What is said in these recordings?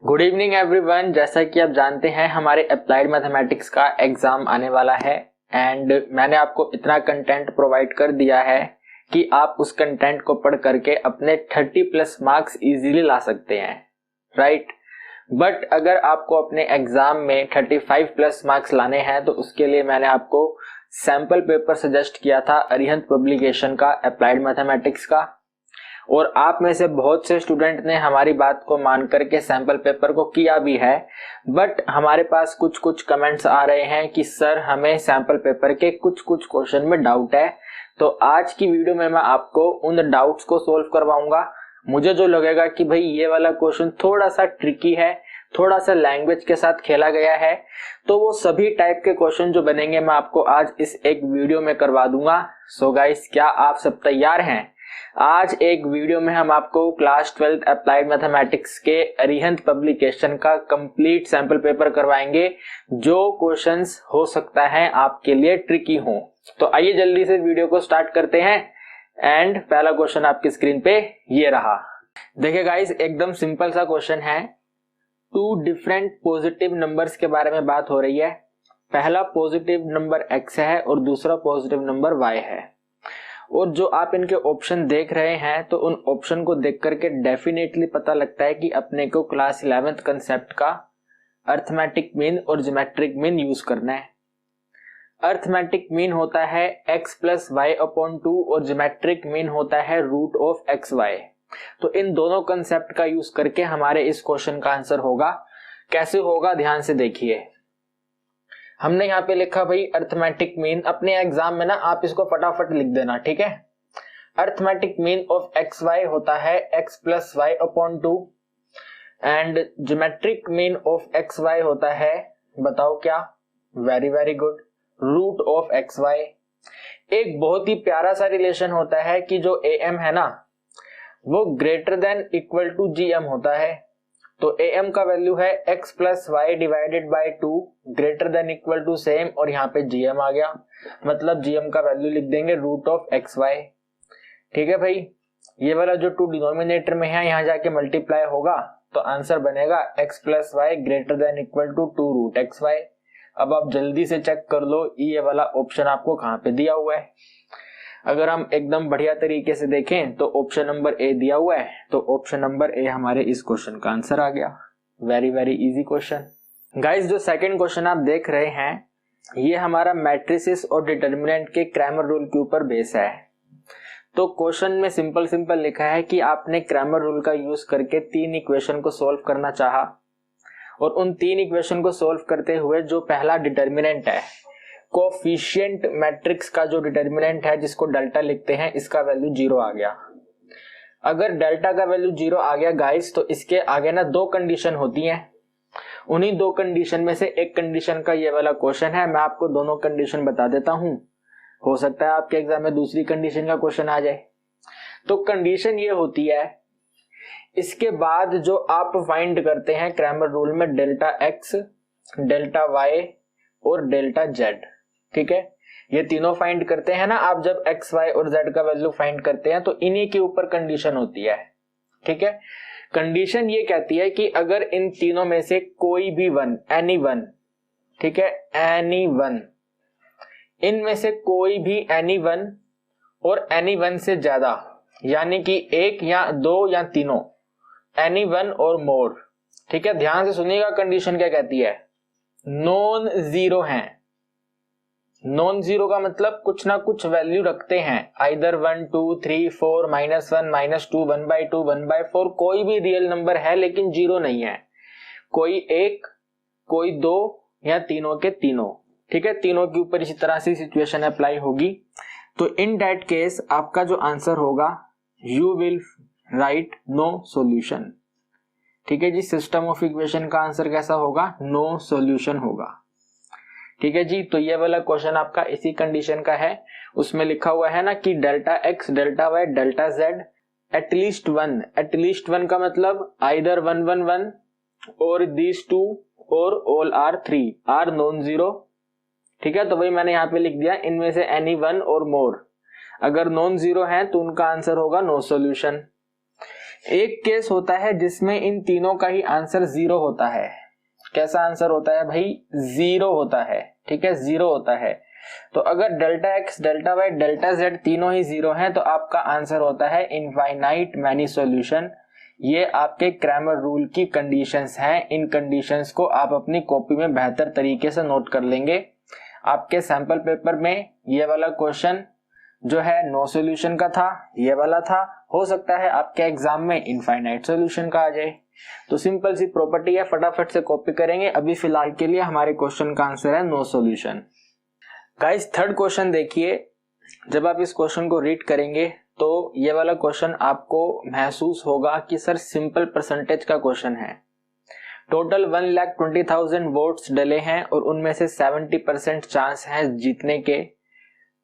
Good evening everyone. जैसा कि आप जानते हैं हमारे अप्लाइड मैथमेटिक्स का एग्जाम आने वाला है एंड मैंने आपको इतना कंटेंट प्रोवाइड कर दिया है कि आप उस कंटेंट को पढ़ करके अपने 30+ मार्क्स इजीली ला सकते हैं, राइट। बट अगर आपको अपने एग्जाम में 35+ मार्क्स लाने हैं तो उसके लिए मैंने आपको सैंपल पेपर सजेस्ट किया था अरिहंत पब्लिकेशन का अप्लाइड मैथमेटिक्स का, और आप में से बहुत से स्टूडेंट ने हमारी बात को मान करके सैंपल पेपर को किया भी है। बट हमारे पास कुछ कुछ कमेंट्स आ रहे हैं कि सर हमें सैंपल पेपर के कुछ कुछ क्वेश्चन में डाउट है, तो आज की वीडियो में मैं आपको उन डाउट्स को सोल्व करवाऊंगा। मुझे जो लगेगा कि भाई ये वाला क्वेश्चन थोड़ा सा ट्रिकी है, थोड़ा सा लैंग्वेज के साथ खेला गया है, तो वो सभी टाइप के क्वेश्चन जो बनेंगे मैं आपको आज इस एक वीडियो में करवा दूंगा। सो गाइस, क्या आप सब तैयार हैं? आज एक वीडियो में हम आपको क्लास 12th अप्लाइड मैथमेटिक्स के अरिहंत पब्लिकेशन का कंप्लीट सैंपल पेपर करवाएंगे, जो क्वेश्चंस हो सकता है आपके लिए ट्रिकी हो। तो आइए जल्दी से वीडियो को स्टार्ट करते हैं एंड पहला क्वेश्चन आपकी स्क्रीन पे ये रहा। देखिए गाइस, एकदम सिंपल सा क्वेश्चन है। टू डिफरेंट पॉजिटिव नंबर्स के बारे में बात हो रही है। पहला पॉजिटिव नंबर x है और दूसरा पॉजिटिव नंबर y है, और जो आप इनके ऑप्शन देख रहे हैं तो उन ऑप्शन को देख करके डेफिनेटली पता लगता है कि अपने को क्लास 11th कंसेप्ट का अर्थमेटिक मीन और ज्योमेट्रिक मीन यूज करना है। अर्थमेटिक मीन होता है x प्लस वाई अपॉन 2 और ज्योमेट्रिक मीन होता है रूट ऑफ एक्स वाई। तो इन दोनों कंसेप्ट का यूज करके हमारे इस क्वेश्चन का आंसर होगा। कैसे होगा ध्यान से देखिए। हमने यहाँ पे लिखा भाई अर्थमेटिक मीन, अपने एग्जाम में ना आप इसको फटाफट लिख देना, ठीक है। Arithmetic mean of x y होता है x plus y upon 2 and geometric mean of x y होता है, बताओ क्या? Very very good, root of x y. एक बहुत ही प्यारा सा रिलेशन होता है कि जो am है ना वो greater than equal to gm होता है। तो am का वैल्यू है x plus y divided by 2 greater than equal to same, और यहाँ पे gm आ गया, मतलब gm का वैल्यू लिख देंगे रूट ऑफ एक्स वाई। ठीक है भाई, ये वाला जो 2 डिनोमिनेटर में है यहाँ जाके मल्टीप्लाई होगा तो आंसर बनेगा x plus y greater than equal to 2 root x y. अब आप जल्दी से चेक कर लो ये वाला ऑप्शन आपको कहाँ पे दिया हुआ है। अगर हम एकदम बढ़िया तरीके से देखें तो ऑप्शन नंबर ए दिया हुआ है, तो ऑप्शन नंबर ए हमारे इस क्वेश्चन का आंसर आ गया। Very very easy question. Guys, जो सेकंड क्वेश्चन आप देख रहे हैं ये हमारा मैट्रिसेस और डिटर्मिनेंट के क्रैमर रूल के ऊपर बेस है। तो क्वेश्चन में सिंपल लिखा है कि आपने क्रैमर रूल का यूज करके 3 इक्वेशन को सोल्व करना चाहा, और उन 3 इक्वेशन को सोल्व करते हुए जो पहला डिटर्मिनेंट है, कोफिशिएंट मैट्रिक्स का जो डिटर्मिनेंट है जिसको डेल्टा लिखते हैं, इसका वैल्यू 0 आ गया। अगर डेल्टा का वैल्यू 0 आ गया गाइस, तो इसके आगे ना 2 कंडीशन होती हैं। उन्हीं 2 कंडीशन में से एक कंडीशन का ये वाला क्वेश्चन है। मैं आपको दोनों कंडीशन बता देता हूं, हो सकता है आपके एग्जाम में दूसरी कंडीशन का क्वेश्चन आ जाए। तो कंडीशन ये होती है, इसके बाद जो आप फाइंड करते हैं क्रैमर रूल में डेल्टा x, डेल्टा y और डेल्टा z, ठीक है, ये तीनों फाइंड करते हैं ना आप। जब x, y और z का वैल्यू फाइंड करते हैं तो इन्हीं के ऊपर कंडीशन होती है, ठीक है। कंडीशन ये कहती है कि अगर इन तीनों में से कोई भी वन, एनी वन, ठीक है, एनी वन, इनमें से कोई भी एनी वन और एनी वन से ज्यादा, यानी कि 1 या 2 या तीनों, एनी वन और मोर, ठीक है। ध्यान से सुनिएगा कंडीशन क्या कहती है। नॉन जीरो हैं। नॉन जीरो का मतलब कुछ ना कुछ वैल्यू रखते हैं, आइदर 1 2 3 4 -1 -2 1/2 1/4, कोई भी रियल नंबर है लेकिन जीरो नहीं है। कोई 1, कोई 2 या तीनों के तीनों, ठीक है। तीनों के ऊपर इसी तरह से सिचुएशन अप्लाई होगी। तो इन दैट केस आपका जो आंसर होगा, you will write no solution, ठीक है जी। सिस्टम ऑफ इक्वेशन का आंसर कैसा होगा? नो सॉल्यूशन होगा, ठीक है जी। तो ये वाला क्वेश्चन आपका इसी कंडीशन का है। उसमें लिखा हुआ है ना कि delta x, delta y, delta z at least 1, at least 1 का मतलब आइदर 1 1 1 और दीज 2 और all are 3 are non zero, ठीक है। तो वही मैंने यहाँ पे लिख दिया, इनमें से एनी 1 और मोर अगर नॉन जीरो है तो उनका आंसर होगा नो सॉल्यूशन। एक केस होता है जिसमें इन तीनों का ही आंसर 0 होता है। कैसा आंसर होता है भाई? 0 होता है। ठीक है, 0 होता है। तो अगर delta x, delta y, delta z तीनों ही 0 हैं तो आपका आंसर होता है इनफाइनाइट मैनी सॉल्यूशन। ये आपके क्रैमर रूल की कंडीशंस हैं। इन कंडीशंस को आप अपनी कॉपी में बेहतर तरीके से नोट कर लेंगे। आपके सैंपल पेपर में ये वाला क्वेश्चन जो है नो सॉल्यूशन का था, ये वाला था। हो सकता है आपके एग्जाम में इनफाइनाइट सॉल्यूशन का आ जाए। तो सिंपल सी प्रॉपर्टी है, फटाफट से कॉपी करेंगे। अभी फिलहाल के लिए हमारे क्वेश्चन का आंसर है no solution. Guys third question देखिए, जब आप इस क्वेश्चन को रीड करेंगे तो ये वाला क्वेश्चन आपको महसूस होगा कि सर सिंपल परसेंटेज का क्वेश्चन है। टोटल 1,20,000 वोट्स डले हैं और उनमें से 70% चांस है जीतने के।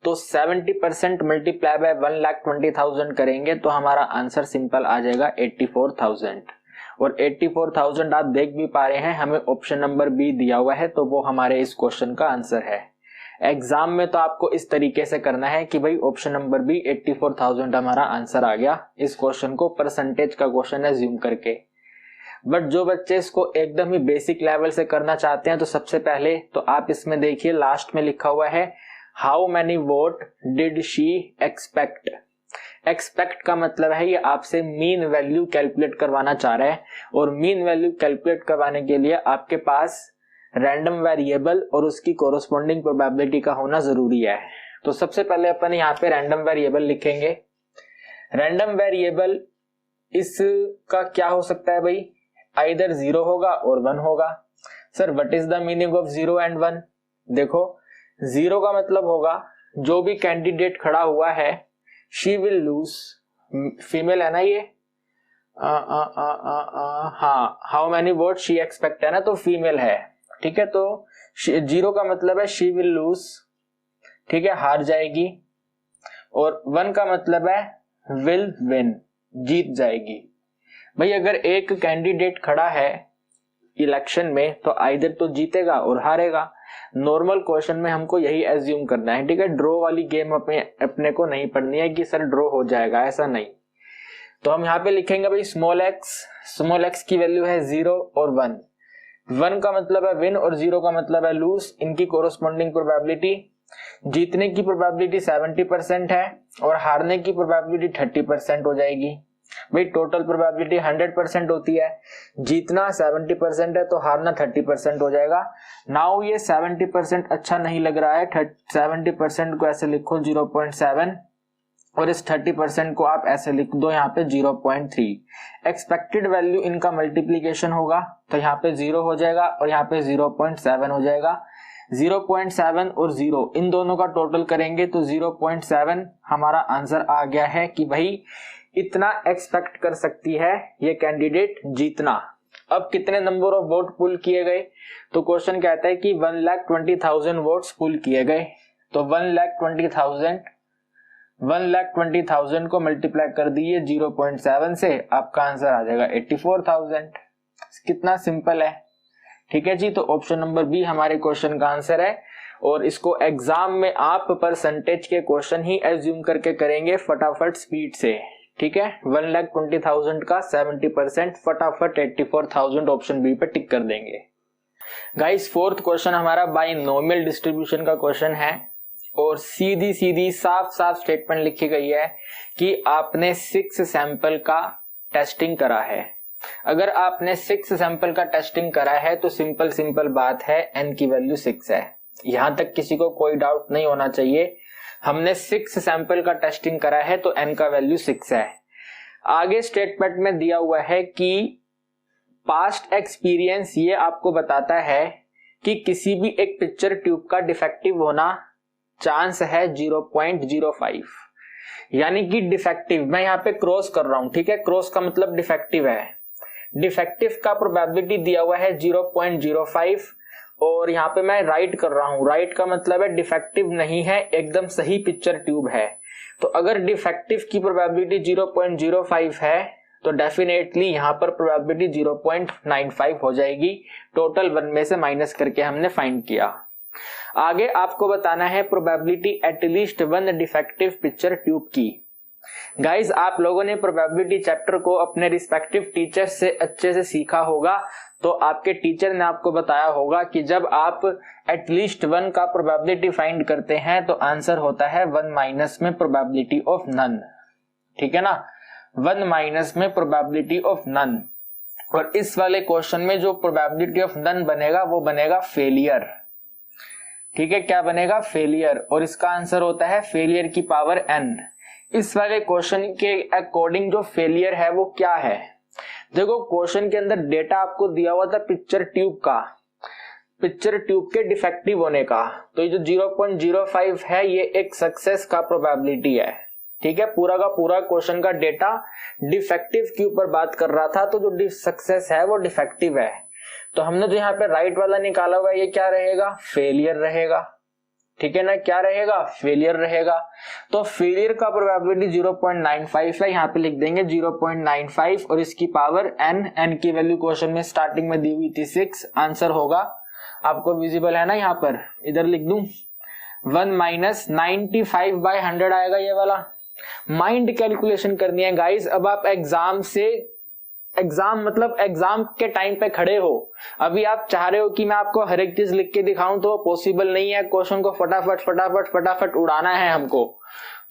तो 70% मल्टीप्लाई बाय 1,20,000 करेंगे तो हमारा आंसर सिंपल आ जाएगा 84,000। और 84,000 आप देख भी पा रहे हैं, हमें ऑप्शन नंबर बी दिया हुआ है, तो वो हमारे इस क्वेश्चन का आंसर है। एग्जाम में तो आपको इस तरीके से करना है कि भाई ऑप्शन नंबर बी 84,000 हमारा आंसर आ गया। इस क्वेश्चन को परसेंटेज का क्वेश्चन है ज्यूम करके। बट जो बच्चे इसको एकदम ही बेसिक लेवल से करना चाहते हैं तो सबसे पहले तो आप इसमें देखिए लास्ट में लिखा हुआ है how many vote did she expect. Expect का मतलब है ये आपसे मीन वैल्यू कैलकुलेट करवाना चाह रहा है, और मीन वैल्यू कैलकुलेट करवाने के लिए आपके पास रैंडम वेरिएबल और उसकी कोरोस्पोंडिंग प्रोबेबिलिटी का होना जरूरी है। तो सबसे पहले अपन यहाँ पे रैंडम वेरिएबल लिखेंगे। रैंडम वेरिएबल इसका क्या हो सकता है भाई? आइदर 0 होगा और 1 होगा। Sir what is the meaning of 0 and 1? देखो 0 का मतलब होगा जो भी कैंडिडेट खड़ा हुआ है शी विल लूज, फीमेल है ना ये, हाँ, how many vote she expect है ना, तो फीमेल है। ठीक है, तो 0 का मतलब है शी विल लूज, ठीक है, हार जाएगी। और 1 का मतलब है विल विन, जीत जाएगी। भाई अगर एक कैंडिडेट खड़ा है इलेक्शन में तो आइदर तो जीतेगा और हारेगा। नॉर्मल क्वेश्चन में हमको यही एज्यूम करना है। ठीक है, ड्रॉ वाली गेम अपने को नहीं पढ़नी है कि सर ड्रॉ हो जाएगा, ऐसा नहीं। तो हम यहाँ पे लिखेंगे भाई स्मॉल एक्स की वैल्यू है 0 और 1। 1 का मतलब है विन और 0 का मतलब है लूज। इनकी कोरोस्पोंडिंग प्रोबेबिलिटी, जीतने की प्रोबेबिलिटी 70% है और हारने की प्रोबेबिलिटी 30% हो जाएगी। भाई टोटल प्रोबेबिलिटी 100% होती है, जीतना 70% है तो हारना 30% हो जाएगा। नाउ ये 70% अच्छा नहीं लग रहा है, 70% को ऐसे लिखो 0.7 और इस 30% को आप ऐसे लिख दो यहाँ पे 0.3। एक्सपेक्टेड वैल्यू इनका मल्टीप्लीकेशन होगा तो यहाँ पे 0 हो जाएगा और यहाँ पे 0.7 हो जाएगा। 0.7 और 0 इन दोनों का टोटल करेंगे तो 0.7 हमारा आंसर आ गया है कि भाई इतना एक्सपेक्ट कर सकती है ये कैंडिडेट जीतना। अब कितने नंबर ऑफ वोट पुल किए गए? तो क्वेश्चन कहता है कि 1,20,000 वोट्स पुल किए गए। तो 1,20,000 को मल्टीप्लाई कर दिए 0.7 से, आपका आंसर आ जाएगा 84,000। कितना सिंपल है। ठीक है जी, तो ऑप्शन नंबर बी हमारे क्वेश्चन का आंसर है। और इसको एग्जाम में आप परसेंटेज के क्वेश्चन ही एज्यूम करके करेंगे फटाफट स्पीड से। ठीक है, 1,20,000 का 70% फटाफट 84,000 ऑप्शन बी पे टिक कर देंगे। गाइस फोर्थ क्वेश्चन हमारा बाइनोमियल डिस्ट्रीब्यूशन का क्वेश्चन है और सीधी सीधी साफ साफ स्टेटमेंट लिखी गई है कि आपने 6 सैंपल का टेस्टिंग करा है। अगर आपने 6 सैंपल का टेस्टिंग करा है तो सिंपल बात है n की वैल्यू 6 है। यहां तक किसी को कोई डाउट नहीं होना चाहिए। हमने 6 सैंपल का टेस्टिंग करा है तो n का वैल्यू 6 है। आगे स्टेटमेंट में दिया हुआ है कि पास्ट एक्सपीरियंस ये आपको बताता है कि किसी भी एक पिक्चर ट्यूब का डिफेक्टिव होना चांस है 0.05, यानी कि डिफेक्टिव, मैं यहाँ पे क्रॉस कर रहा हूं। ठीक है, क्रॉस का मतलब डिफेक्टिव है। डिफेक्टिव का प्रोबेबिलिटी दिया हुआ है 0.05 और यहाँ पे मैं राइट कर रहा हूं। राइट का मतलब है डिफेक्टिव नहीं है, एकदम सही पिक्चर ट्यूब है। तो अगर डिफेक्टिव की प्रोबेबिलिटी 0.05 है तो डेफिनेटली यहाँ पर प्रोबेबिलिटी 0.95 हो जाएगी। टोटल 1 में से माइनस करके हमने फाइंड किया। आगे आपको बताना है probability at least 1 defective picture tube की। गाइज आप लोगों ने प्रोबेबिलिटी चैप्टर को अपने रिस्पेक्टिव टीचर से अच्छे से सीखा होगा, तो आपके टीचर ने आपको बताया होगा कि जब आप एटलीस्ट 1 का प्रोबेबिलिटी फाइंड करते हैं तो आंसर होता है 1 माइनस में प्रोबेबिलिटी ऑफ नन। ठीक है ना, 1 माइनस में प्रोबेबिलिटी ऑफ नन। और इस वाले क्वेश्चन में जो प्रोबेबिलिटी ऑफ नन बनेगा वो बनेगा फेलियर। ठीक है, क्या बनेगा? फेलियर। और इसका आंसर होता है फेलियर की पावर n। इस वाले क्वेश्चन के अकॉर्डिंग जो फेलियर है वो क्या है? देखो क्वेश्चन के अंदर डेटा आपको दिया हुआ था पिक्चर ट्यूब का, पिक्चर ट्यूब के डिफेक्टिव होने का। तो ये जो 0.05 है ये एक सक्सेस का प्रोबेबिलिटी है। ठीक है, पूरा का पूरा क्वेश्चन का डेटा डिफेक्टिव के ऊपर बात कर रहा था, तो जो सक्सेस है वो डिफेक्टिव है। तो हमने जो यहाँ पे राइट वाला निकाला हुआ है ये क्या रहेगा? फेलियर रहेगा। ठीक है ना, क्या रहेगा? फेलियर रहेगा। तो फेलियर का प्रोबेबिलिटी 0.95 है, यहाँ पे लिख देंगे 0.95 और इसकी पावर n की वैल्यू क्वेश्चन में स्टार्टिंग में दी हुई थी 6। आंसर होगा, आपको विजिबल है ना, यहाँ पर इधर लिख दूं 1 माइनस 95/100 आएगा ये वाला। माइंड कैलकुलेशन करनी है गाइस। अब आप एग्जाम के टाइम पे खड़े हो, अभी आप चाह रहे हो कि मैं आपको हर एक चीज लिख के दिखाऊं, तो पॉसिबल नहीं है। क्वेश्चन को फटाफट उड़ाना है हमको।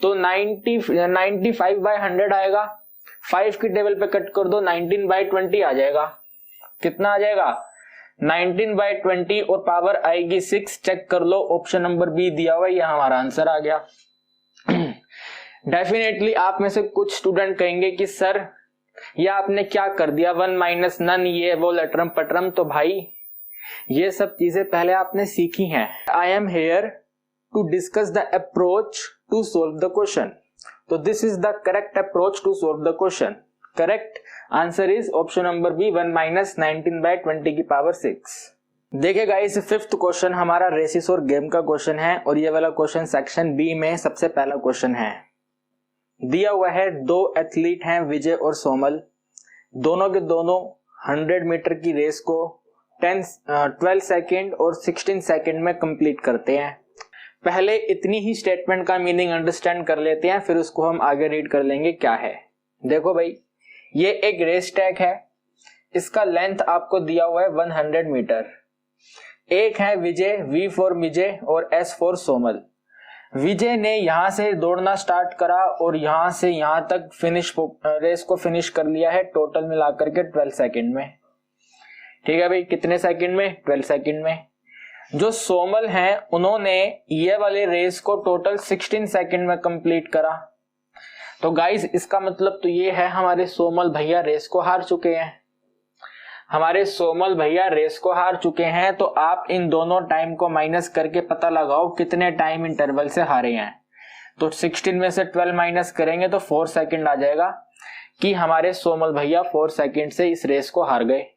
तो 95/100 आएगा, 5 की टेबल पे कट कर दो 19/20 आ जाएगा। कितना आ जाएगा? 19/20 और पावर आएगी 6। चेक कर लो, ऑप्शन नंबर बी दिया हुआ है, यह हमारा आंसर आ गया। डेफिनेटली आप में से कुछ स्टूडेंट कहेंगे कि सर ये आपने क्या कर दिया, 1 माइनस नन, ये वो लटरम पटरम। तो भाई ये सब चीजें पहले आपने सीखी हैं। I am here to discuss the approach to solve the question. तो this is the correct approach to solve the question. Correct answer is option number B, 1 minus 19/20 की पावर 6। देखिए गाइस, 5th क्वेश्चन हमारा रेसिस और game का question है और ये वाला क्वेश्चन सेक्शन बी में सबसे पहला क्वेश्चन है। दिया हुआ है 2 एथलीट हैं विजय और सोमल, दोनों के दोनों 100 मीटर की रेस को 12 सेकेंड और 16 सेकेंड में कंप्लीट करते हैं। पहले इतनी ही स्टेटमेंट का मीनिंग अंडरस्टैंड कर लेते हैं, फिर उसको हम आगे रीड कर लेंगे क्या है। देखो भाई, ये एक रेस ट्रैक है, इसका लेंथ आपको दिया हुआ है 100 मीटर। एक है विजय, V फॉर विजय और S फॉर सोमल। विजय ने यहां से दौड़ना स्टार्ट करा और यहां से यहां तक रेस को फिनिश कर लिया है, टोटल मिलाकर के 12 सेकंड में। ठीक है भाई, कितने सेकंड में? 12 सेकंड में। जो सोमल हैं उन्होंने ये वाले रेस को टोटल 16 सेकंड में कंप्लीट करा। तो गाइस इसका मतलब तो ये है हमारे सोमल भैया रेस को हार चुके हैं। हमारे सोमल भैया रेस को हार चुके हैं। तो आप इन दोनों टाइम को माइनस करके पता लगाओ कितने टाइम इंटरवल से हारे हैं। तो 16 में से 12 माइनस करेंगे तो 4 सेकंड आ जाएगा कि हमारे सोमल भैया 4 सेकंड से इस रेस को हार गए।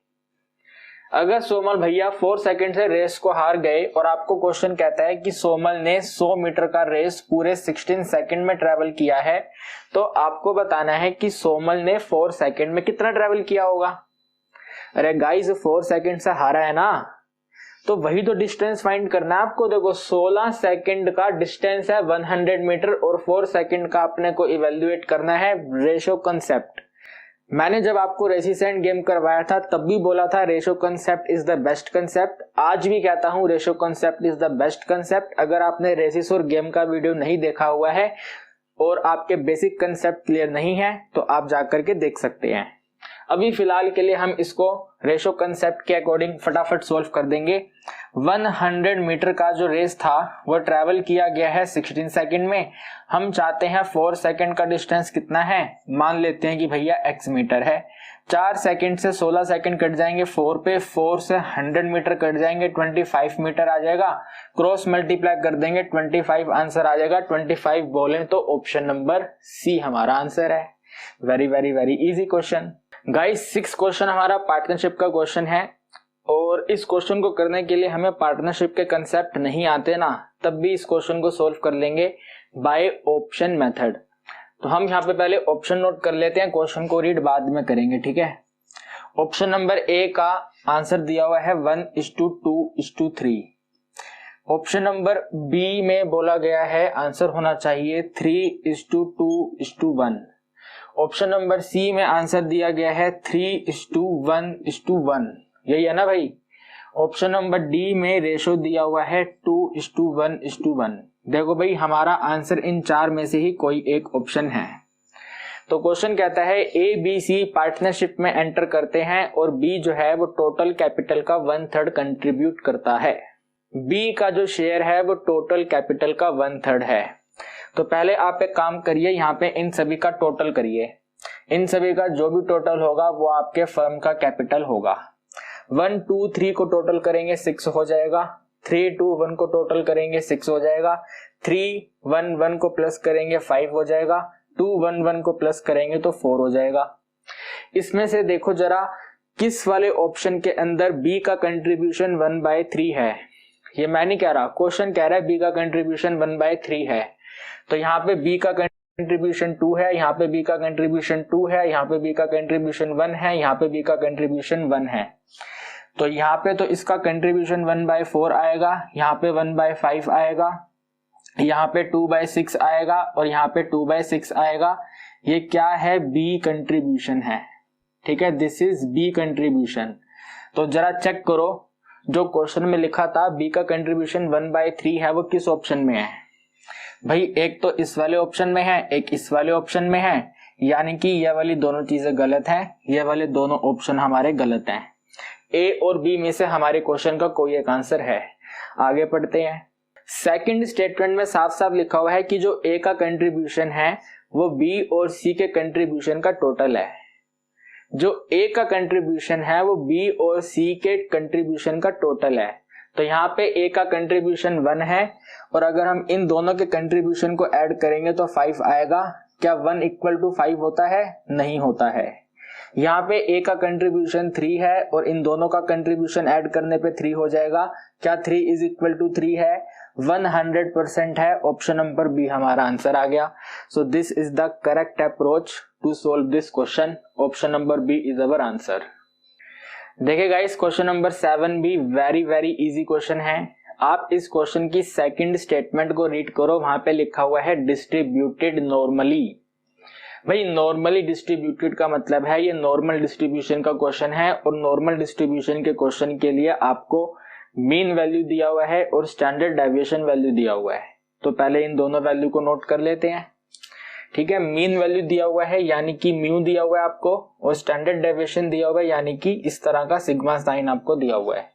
अगर सोमल भैया 4 सेकंड से रेस को हार गए और आपको क्वेश्चन कहता है कि सोमल ने 100 मीटर का रेस पूरे 16 सेकंड में ट्रेवल किया है, तो आपको बताना है कि सोमल ने 4 सेकंड में कितना ट्रेवल किया होगा। अरे गाइस 4 सेकंड से हारा है ना, तो वही तो डिस्टेंस फाइंड करना है आपको। देखो 16 सेकंड का डिस्टेंस है 100 मीटर और 4 सेकंड का अपने को इवेल्युएट करना है रेशो कंसेप्ट। मैंने जब आपको रेसिस एंड गेम करवाया था तब भी बोला था ratio concept is the best concept. आज भी कहता हूं ratio concept is the best concept. अगर आपने रेसिस और गेम का वीडियो नहीं देखा हुआ है और आपके बेसिक कंसेप्ट क्लियर नहीं है तो आप जाकर के देख सकते हैं। अभी फिलहाल के लिए हम इसको रेशो कंसेप्ट के अकॉर्डिंग फटाफट सॉल्व कर देंगे। 100 मीटर का जो रेस था वो ट्रैवल किया गया है 16 सेकंड में। हम चाहते हैं 4 सेकंड का डिस्टेंस कितना है, मान लेते हैं कि भैया x मीटर है। 4 सेकंड से 16 सेकंड कट जाएंगे 4 पे, 4 से 100 मीटर कट जाएंगे 25 मीटर आ जाएगा। क्रॉस मल्टीप्लाई कर देंगे 25 आंसर आ जाएगा। 25 बोले तो ऑप्शन नंबर सी हमारा आंसर है। Very very very easy question. Guys 6 question हमारा पार्टनरशिप का क्वेश्चन है और इस क्वेश्चन को करने के लिए हमें पार्टनरशिप के कंसेप्ट नहीं आते ना, तब भी इस क्वेश्चन को सोल्व कर लेंगे बाय ऑप्शन मेथड। तो हम यहाँ पे पहले ऑप्शन नोट कर लेते हैं, क्वेश्चन को रीड बाद में करेंगे। ठीक है, ऑप्शन नंबर ए का आंसर दिया हुआ है 1:2:3। ऑप्शन नंबर बी में बोला गया है आंसर होना चाहिए 3:2:1। ऑप्शन नंबर सी में आंसर दिया गया है 3:1:1, यही है ना भाई। ऑप्शन नंबर डी में रेशो दिया हुआ है 2:1:1। देखो भाई हमारा आंसर इन चार में से ही कोई एक ऑप्शन है। तो क्वेश्चन कहता है ए बी सी पार्टनरशिप में एंटर करते हैं और बी जो है वो टोटल कैपिटल का 1/3 कंट्रीब्यूट करता है। बी का जो शेयर है वो टोटल कैपिटल का 1/3 है। तो पहले आप एक काम करिए, यहाँ पे इन सभी का टोटल करिए। इन सभी का जो भी टोटल होगा वो आपके फर्म का कैपिटल होगा। 1 2 3 को टोटल करेंगे 6 हो जाएगा। 3 2 1 को टोटल करेंगे 6 हो जाएगा। 3 1 1 को प्लस करेंगे 5 हो जाएगा। 2 1 1 को प्लस करेंगे तो 4 हो जाएगा। इसमें से देखो जरा किस वाले ऑप्शन के अंदर बी का कंट्रीब्यूशन 1/3 है। ये मैं नहीं कह रहा, क्वेश्चन कह रहा है बी का कंट्रीब्यूशन 1/3 है। तो यहाँ पे बी का कंट्रीब्यूशन 2 है, यहाँ पे बी का कंट्रीब्यूशन 2 है, यहाँ पे बी का कंट्रीब्यूशन 1 है, यहाँ पे बी का कंट्रीब्यूशन 1 है। तो यहाँ पे तो इसका कंट्रीब्यूशन 1/4 आएगा, यहाँ पे 1/5 आएगा, यहाँ पे 2/6 आएगा और यहाँ पे 2/6 आएगा। ये क्या है? बी कंट्रीब्यूशन है। ठीक है, दिस इज बी कंट्रीब्यूशन। तो जरा चेक करो जो क्वेश्चन में लिखा था बी का कंट्रीब्यूशन 1/3 है वो किस ऑप्शन में है। भाई एक तो इस वाले ऑप्शन में है, एक इस वाले ऑप्शन में है, यानी कि ये वाली दोनों चीजें गलत हैं, ये वाले दोनों ऑप्शन हमारे गलत हैं। ए और बी में से हमारे क्वेश्चन का कोई एक आंसर है। आगे पढ़ते हैं। सेकंड स्टेटमेंट में साफ साफ लिखा हुआ है कि जो ए का कंट्रीब्यूशन है वो बी और सी के कंट्रीब्यूशन का टोटल है। जो ए का कंट्रीब्यूशन है वो बी और सी के कंट्रीब्यूशन का टोटल है। तो यहाँ पे ए का कंट्रीब्यूशन 1 है और अगर हम इन दोनों के कंट्रीब्यूशन को ऐड करेंगे तो 5 आएगा। क्या 1 = 5 होता है? नहीं होता है। यहाँ पे ए का कंट्रीब्यूशन 3 है और इन दोनों का कंट्रीब्यूशन ऐड करने पे 3 हो जाएगा। क्या 3 = 3 है? 100% है। ऑप्शन नंबर बी हमारा आंसर आ गया। So this is the correct approach to solve this question. Option number B is our answer. देखिए गाइस, क्वेश्चन नंबर 7 भी वेरी इजी क्वेश्चन है। आप इस क्वेश्चन की सेकंड स्टेटमेंट को रीड करो, वहां पे लिखा हुआ है डिस्ट्रीब्यूटेड नॉर्मली। भाई नॉर्मली डिस्ट्रीब्यूटेड का मतलब है ये नॉर्मल डिस्ट्रीब्यूशन का क्वेश्चन है और नॉर्मल डिस्ट्रीब्यूशन के क्वेश्चन के लिए आपको मीन वैल्यू दिया हुआ है और स्टैंडर्ड डेविएशन वैल्यू दिया हुआ है। तो पहले इन दोनों वैल्यू को नोट कर लेते हैं। ठीक है, मीन वैल्यू दिया हुआ है यानी कि म्यू दिया हुआ है आपको, और स्टैंडर्ड डेविएशन दिया हुआ है यानी कि इस तरह का सिग्मा साइन आपको दिया हुआ है।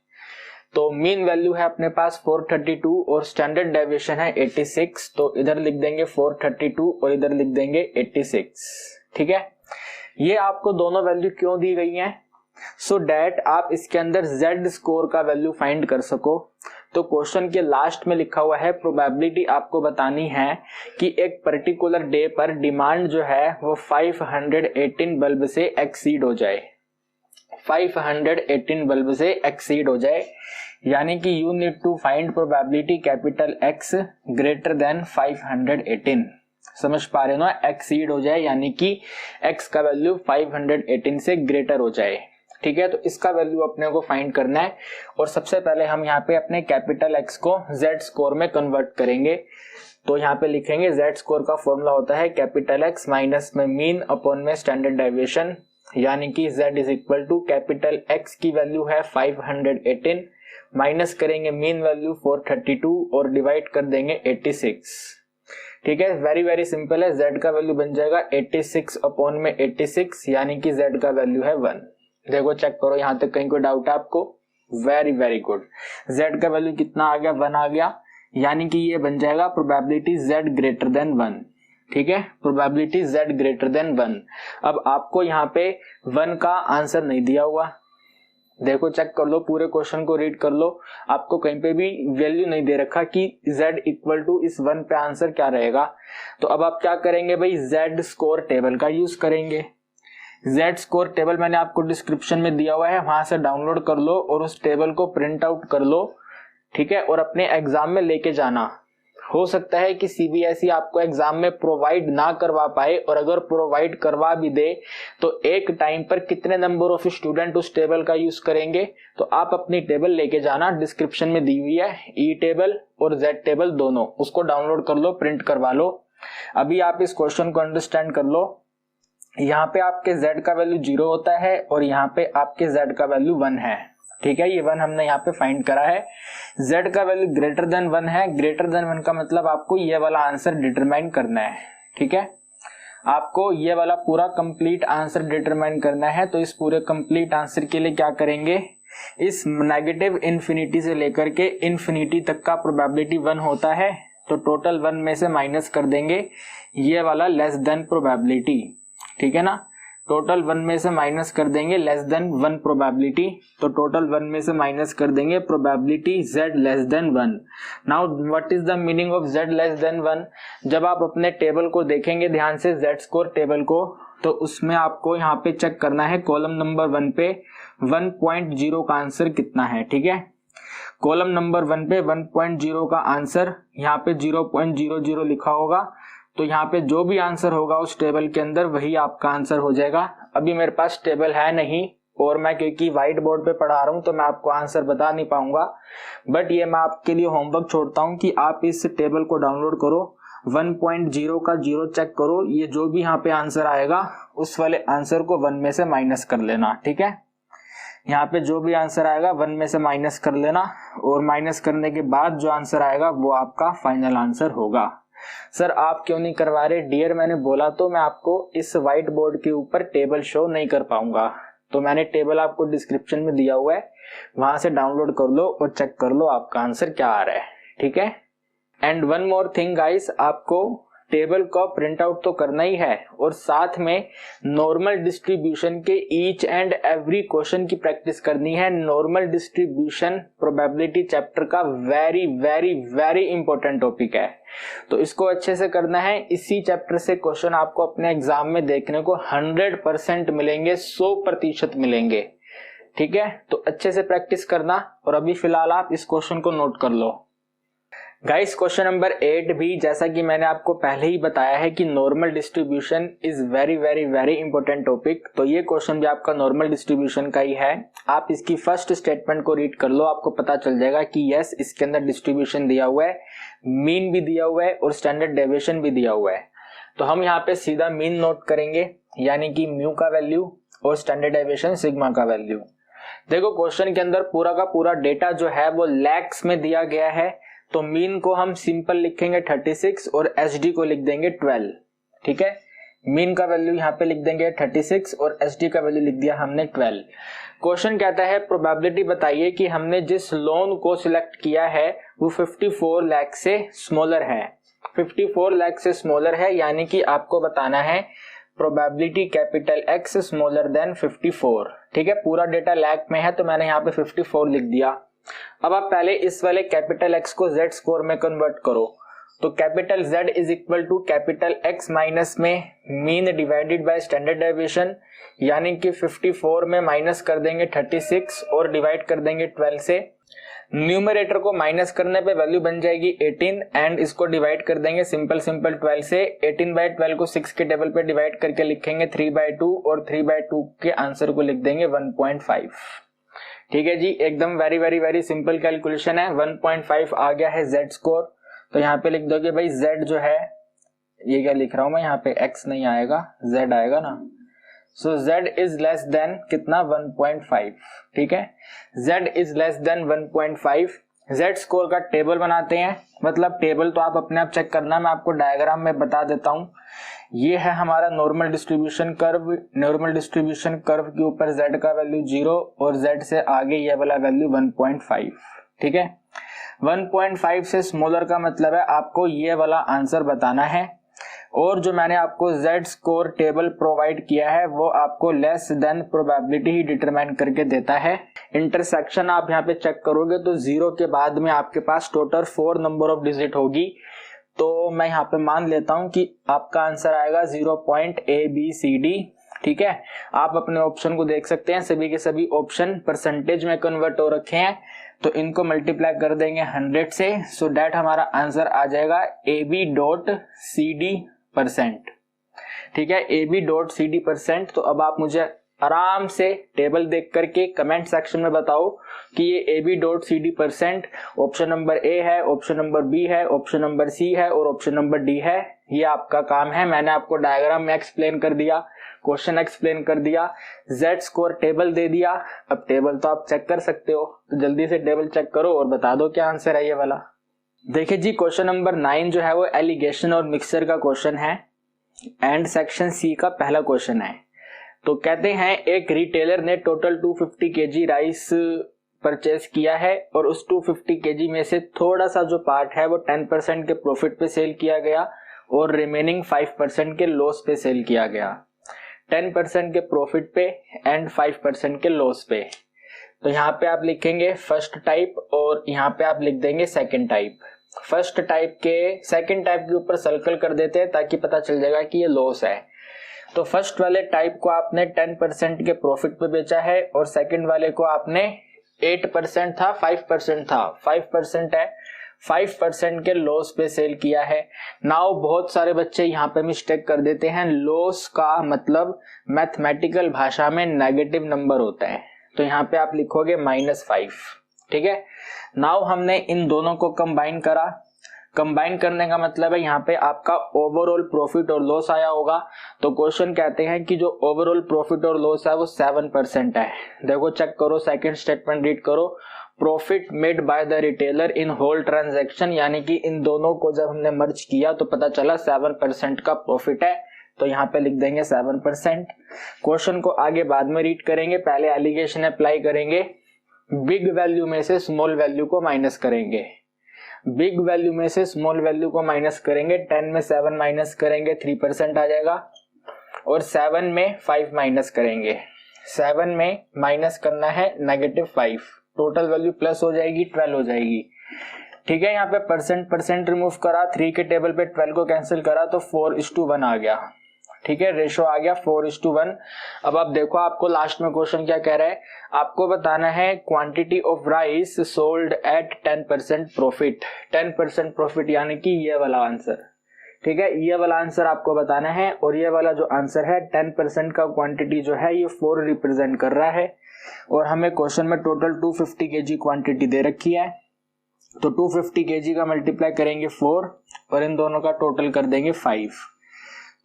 तो मीन वैल्यू है अपने पास 432 और स्टैंडर्ड डेविएशन है 86। तो इधर लिख देंगे 432 और इधर लिख देंगे 86। ठीक है, ये आपको दोनों वैल्यू क्यों दी गई हैं? सो डैट आप इसके अंदर Z स्कोर का वैल्यू फाइंड कर सको। तो क्वेश्चन के लास्ट में लिखा हुआ है प्रोबेबिलिटी आपको बतानी है कि एक पर्टिकुलर डे पर डिमांड जो है वो 518 बल्ब से एक्सीड हो जाए। 518 बल्ब से एक्सीड हो जाए यानी कि you need to find probability capital X greater than 518। समझ पा रहे हो ना? एक्सीड हो जाए यानी कि X का वैल्यू 518 से ग्रेटर हो जाए। ठीक है, तो इसका वैल्यू अपने को फाइंड करना है और सबसे पहले हम यहाँ पे अपने कैपिटल X को Z स्कोर में कन्वर्ट करेंगे। तो यहाँ पे लिखेंगे Z स्कोर का फॉर्मूला होता है कैपिटल X माइनस में मीन अपॉन में स्टैंडर्ड डेविएशन, यानी कि Z = कैपिटल X की वैल्यू है 518 माइनस करेंगे मीन वैल्यू 432 और डिवाइड कर देंगे 86। ठीक है, वेरी सिंपल है। Z का वैल्यू बन जाएगा 86 अपॉन में 86 यानी कि Z का वैल्यू है 1। देखो चेक करो, यहां तक कहीं कोई डाउट है आपको? Very good. Z का वैल्यू कितना आ गया? 1 आ गया, यानी कि ये बन जाएगा प्रोबेबिलिटी Z ग्रेटर देन 1। ठीक है, प्रोबेबिलिटी Z ग्रेटर देन 1। अब आपको यहाँ पे 1 का आंसर नहीं दिया हुआ, देखो चेक कर लो, पूरे क्वेश्चन को रीड कर लो, आपको कहीं पे भी वैल्यू नहीं दे रखा कि Z = इस 1 पे आंसर क्या रहेगा। तो अब आप क्या करेंगे भाई? Z स्कोर टेबल का यूज करेंगे। Z स्कोर टेबल मैंने आपको डिस्क्रिप्शन में दिया हुआ है, वहां से डाउनलोड कर लो और उस टेबल को प्रिंट आउट कर लो। ठीक है, और अपने एग्जाम में लेके जाना। हो सकता है कि सीबीएसई आपको एग्जाम में प्रोवाइड ना करवा पाए, और अगर प्रोवाइड करवा भी दे तो एक टाइम पर कितने नंबर ऑफ स्टूडेंट उस टेबल का यूज करेंगे। तो आप अपनी टेबल लेके जाना, डिस्क्रिप्शन में दी हुई है, ई टेबल और जेड टेबल दोनों, उसको डाउनलोड कर लो, प्रिंट करवा लो। अभी आप इस क्वेश्चन को अंडरस्टैंड कर लो। यहाँ पे आपके z का वैल्यू 0 होता है और यहाँ पे आपके z का वैल्यू 1 है। ठीक है, ये 1 हमने यहाँ पे फाइंड करा है। z का वैल्यू ग्रेटर देन 1 है। ग्रेटर देन 1 का मतलब आपको ये वाला आंसर डिटरमाइन करना है। ठीक है, आपको ये वाला पूरा कंप्लीट आंसर डिटरमाइन करना है। तो इस पूरे कंप्लीट आंसर के लिए क्या करेंगे, इस नेगेटिव इन्फिनिटी से लेकर के इन्फिनिटी तक का प्रोबेबिलिटी 1 होता है, तो टोटल 1 में से माइनस कर देंगे ये वाला लेस देन प्रोबेबिलिटी। ठीक है ना, टोटल 1 में से माइनस कर देंगे लेस देन 1 प्रोबेबिलिटी, तो टोटल 1 में से माइनस कर देंगे probability z less than 1। Now what is the meaning of z less than 1। जब आप अपने टेबल को देखेंगे ध्यान से, z स्कोर टेबल को, तो उसमें आपको यहाँ पे चेक करना है कॉलम नंबर 1 पे 1.0 का आंसर कितना है। ठीक है, कॉलम नंबर 1 पे 1.0 का आंसर यहाँ पे 0.00 लिखा होगा, तो यहाँ पे जो भी आंसर होगा उस टेबल के अंदर वही आपका आंसर हो जाएगा। अभी मेरे पास टेबल है नहीं, और मैं क्योंकि व्हाइट बोर्ड पे पढ़ा रहा हूँ तो मैं आपको आंसर बता नहीं पाऊंगा, बट ये मैं आपके लिए होमवर्क छोड़ता हूँ कि आप इस टेबल को डाउनलोड करो, 1.0 का 0 चेक करो, ये जो भी यहाँ पे आंसर आएगा उस वाले आंसर को 1 में से माइनस कर लेना। ठीक है, यहाँ पे जो भी आंसर आएगा 1 में से माइनस कर लेना, और माइनस करने के बाद जो आंसर आएगा वो आपका फाइनल आंसर होगा। सर आप क्यों नहीं करवा रहे? डियर, मैंने बोला तो मैं आपको इस व्हाइट बोर्ड के ऊपर टेबल शो नहीं कर पाऊंगा, तो मैंने टेबल आपको डिस्क्रिप्शन में दिया हुआ है, वहां से डाउनलोड कर लो और चेक कर लो आपका आंसर क्या आ रहा है। ठीक है, and one more thing guys, आपको टेबल को प्रिंट आउट तो करना ही है, और साथ में नॉर्मल डिस्ट्रीब्यूशन के ईच एंड एवरी क्वेश्चन की प्रैक्टिस करनी है। नॉर्मल डिस्ट्रीब्यूशन प्रोबेबिलिटी चैप्टर का very very very important topic है, तो इसको अच्छे से करना है। इसी चैप्टर से क्वेश्चन आपको अपने एग्जाम में देखने को 100% मिलेंगे, 100% मिलेंगे। ठीक है, तो अच्छे से प्रैक्टिस करना, और अभी फिलहाल आप इस क्वेश्चन को नोट कर लो। गाइस क्वेश्चन नंबर 8 भी, जैसा कि मैंने आपको पहले ही बताया है कि normal distribution is very very very important topic, तो ये क्वेश्चन भी आपका नॉर्मल डिस्ट्रीब्यूशन का ही है। आप इसकी फर्स्ट स्टेटमेंट को रीड कर लो, आपको पता चल जाएगा कि यस इसके अंदर डिस्ट्रीब्यूशन दिया हुआ है, मीन भी दिया हुआ है और स्टैंडर्ड डेविएशन भी दिया हुआ है। तो हम यहाँ पे सीधा मीन नोट करेंगे, यानी कि म्यू का वैल्यू और स्टैंडर्ड डेविएशन सिग्मा का वैल्यू। देखो क्वेश्चन के अंदर पूरा का पूरा डेटा जो है वो लैक्स में दिया गया है, तो मीन को हम सिंपल लिखेंगे 36 और एसडी को लिख देंगे 12। ठीक है, मीन का वैल्यू यहाँ पे लिख देंगे 36 और एसडी का वैल्यू लिख दिया हमने 12। क्वेश्चन कहता है प्रोबेबिलिटी बताइए कि हमने जिस लोन को सिलेक्ट किया है वो 54 लाख से स्मॉलर है। 54 लाख से स्मॉलर है, यानी कि आपको बताना है probability capital x smaller than 54। ठीक है, पूरा डेटा लाख में है तो मैंने यहाँ पे 54 लिख दिया। अब आप पहले इस वाले कैपिटल एक्स को जेड स्कोर में कन्वर्ट करो, तो capital Z is equal to capital X minus में mean divided by standard deviation, यानी कि 54 में माइनस कर देंगे 36 और डिवाइड कर देंगे 12 से। न्यूमरेटर को माइनस करने पे वैल्यू बन जाएगी 18 एंड इसको डिवाइड कर देंगे सिंपल 12 से। 18/12 को 6 के टेबल पे डिवाइड करके लिखेंगे 3/2 और 3/2 के आंसर को लिख देंगे 1.5। ठीक है जी, एकदम very very very simple calculation है। 1.5 आ गया है जेड स्कोर, तो यहाँ पे लिख दोगे भाई जेड जो है, ये क्या लिख रहा हूं मैं यहाँ पे, एक्स नहीं आएगा जेड आएगा ना, सो जेड इज लेस देन कितना 1.5। ठीक है, Z is less than 1.5। Z score का टेबल बनाते हैं, मतलब टेबल तो आप अपने आप चेक करना, मैं आपको डायग्राम में बता देता हूं। ये है हमारा normal distribution curve. Normal distribution curve के ऊपर z का वैल्यू 0 और z से आगे ये वाला वैल्यू 1.5। ठीक है, 1.5 से स्मॉलर का मतलब है आपको ये वाला आंसर बताना है, और जो मैंने आपको z स्कोर टेबल प्रोवाइड किया है वो आपको लेस देन प्रोबेबिलिटी ही डिटरमाइन करके देता है। इंटरसेक्शन आप यहाँ पे चेक करोगे तो 0 के बाद में आपके पास टोटल 4 नंबर ऑफ डिजिट होगी, तो मैं यहाँ पे मान लेता हूं कि आपका आंसर आएगा 0.ABCD। ठीक है, आप अपने ऑप्शन को देख सकते हैं, सभी के सभी ऑप्शन परसेंटेज में कन्वर्ट हो रखे हैं, तो इनको मल्टीप्लाई कर देंगे 100 से, सो दैट हमारा आंसर आ जाएगा AB.CD%। ठीक है, AB.CD%। तो अब आप मुझे आराम से टेबल देख करके कमेंट सेक्शन में बताओ कि ये AB.CD% ऑप्शन नंबर ए है, ऑप्शन नंबर बी है, ऑप्शन नंबर सी है और ऑप्शन नंबर डी है। ये आपका काम है, मैंने आपको डायग्राम में एक्सप्लेन कर दिया, क्वेश्चन एक्सप्लेन कर दिया, जेड स्कोर टेबल दे दिया। अब टेबल तो आप चेक कर सकते हो, तो जल्दी से टेबल चेक करो और बता दो क्या आंसर है ये वाला। देखिए जी, क्वेश्चन नंबर 9 जो है वो एलिगेशन और मिक्सचर का क्वेश्चन है एंड सेक्शन सी का पहला क्वेश्चन है। तो कहते हैं एक रिटेलर ने टोटल 250 केजी राइस परचेज किया है और उस 250 केजी में से थोड़ा सा जो पार्ट है वो 10% के प्रॉफिट पे सेल किया गया और रिमेनिंग 5% के लॉस पे सेल किया गया। 10% के प्रॉफिट पे एंड 5% के लॉस पे। तो यहाँ पे आप लिखेंगे फर्स्ट टाइप और यहाँ पे आप लिख देंगे सेकंड टाइप। फर्स्ट टाइप के सेकंड टाइप के ऊपर सर्कल कर देते हैं ताकि पता चल जाएगा कि ये लॉस है। तो फर्स्ट वाले टाइप को आपने 10% के प्रॉफिट पे बेचा है और सेकंड वाले को आपने 8% था 5% था 5% है 5% के लॉस पे सेल किया है। नाउ बहुत सारे बच्चे यहाँ पे मिस्टेक कर देते हैं, लॉस का मतलब मैथमेटिकल भाषा में नेगेटिव नंबर होता है, तो यहाँ पे आप लिखोगे -5। ठीक है, नाउ हमने इन दोनों को कंबाइन करा, कंबाइन करने का मतलब है यहाँ पे आपका ओवरऑल प्रॉफिट और लॉस आया होगा। तो क्वेश्चन कहते हैं कि जो ओवरऑल प्रॉफिट और लॉस है वो 7% है। देखो चेक करो, सेकंड स्टेटमेंट रीड करो, profit made by the retailer in whole transaction, यानी कि इन दोनों को जब हमने मर्ज किया तो पता चला 7% का प्रॉफिट है, तो यहाँ पे लिख देंगे 7%। क्वेश्चन को आगे बाद में रीड करेंगे, पहले एलिगेशन अप्लाई करेंगे, बिग वैल्यू में से स्मॉल वैल्यू को माइनस करेंगे, बिग वैल्यू में से स्मॉल वैल्यू को माइनस करेंगे, 10 में 7 माइनस करेंगे 3% आ जाएगा और 7 में 5 माइनस करेंगे, 7 में माइनस करना है -5, टोटल वैल्यू प्लस हो जाएगी 12 हो जाएगी। ठीक है, यहाँ पे परसेंट रिमूव करा, 3 के टेबल पे 12 को कैंसिल करा तो 4:1 आ गया। ठीक है, रेशो आ गया 4:1। अब आप देखो, आपको लास्ट में क्वेश्चन क्या कह रहा है, आपको बताना है quantity of rice sold at 10% profit. 10% profit यानी कि ये वाला आंसर। ठीक है, ये वाला आंसर आपको बताना है और ये वाला जो आंसर है 10% का क्वांटिटी जो है ये 4 रिप्रेजेंट कर रहा है और हमें क्वेश्चन में टोटल 250 केजी क्वांटिटी दे रखी है, तो 250 केजी का मल्टीप्लाई करेंगे 4 और इन दोनों का टोटल कर देंगे 5।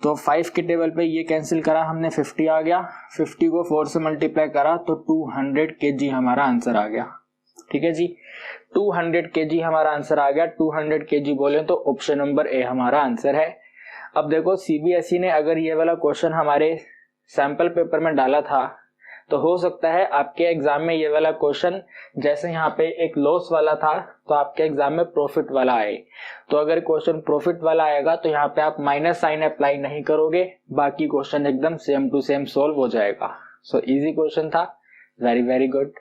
तो 5 के टेबल पे ये कैंसिल करा हमने, 50 आ गया, 50 को 4 से मल्टीप्लाई करा तो 200 केजी हमारा आंसर आ गया। ठीक है जी, 200 केजी हमारा आंसर आ गया। 200 केजी बोले तो ऑप्शन नंबर ए हमारा आंसर है। अब देखो, सीबीएसई ने अगर ये वाला क्वेश्चन हमारे सैंपल पेपर में डाला था तो हो सकता है आपके एग्जाम में ये वाला क्वेश्चन, जैसे यहाँ पे एक लॉस वाला था तो आपके एग्जाम में प्रॉफिट वाला आए। तो अगर क्वेश्चन प्रॉफिट वाला आएगा तो यहाँ पे आप माइनस साइन अप्लाई नहीं करोगे, बाकी क्वेश्चन एकदम सेम टू सेम सोल्व हो जाएगा। सो इजी क्वेश्चन था, वेरी वेरी गुड।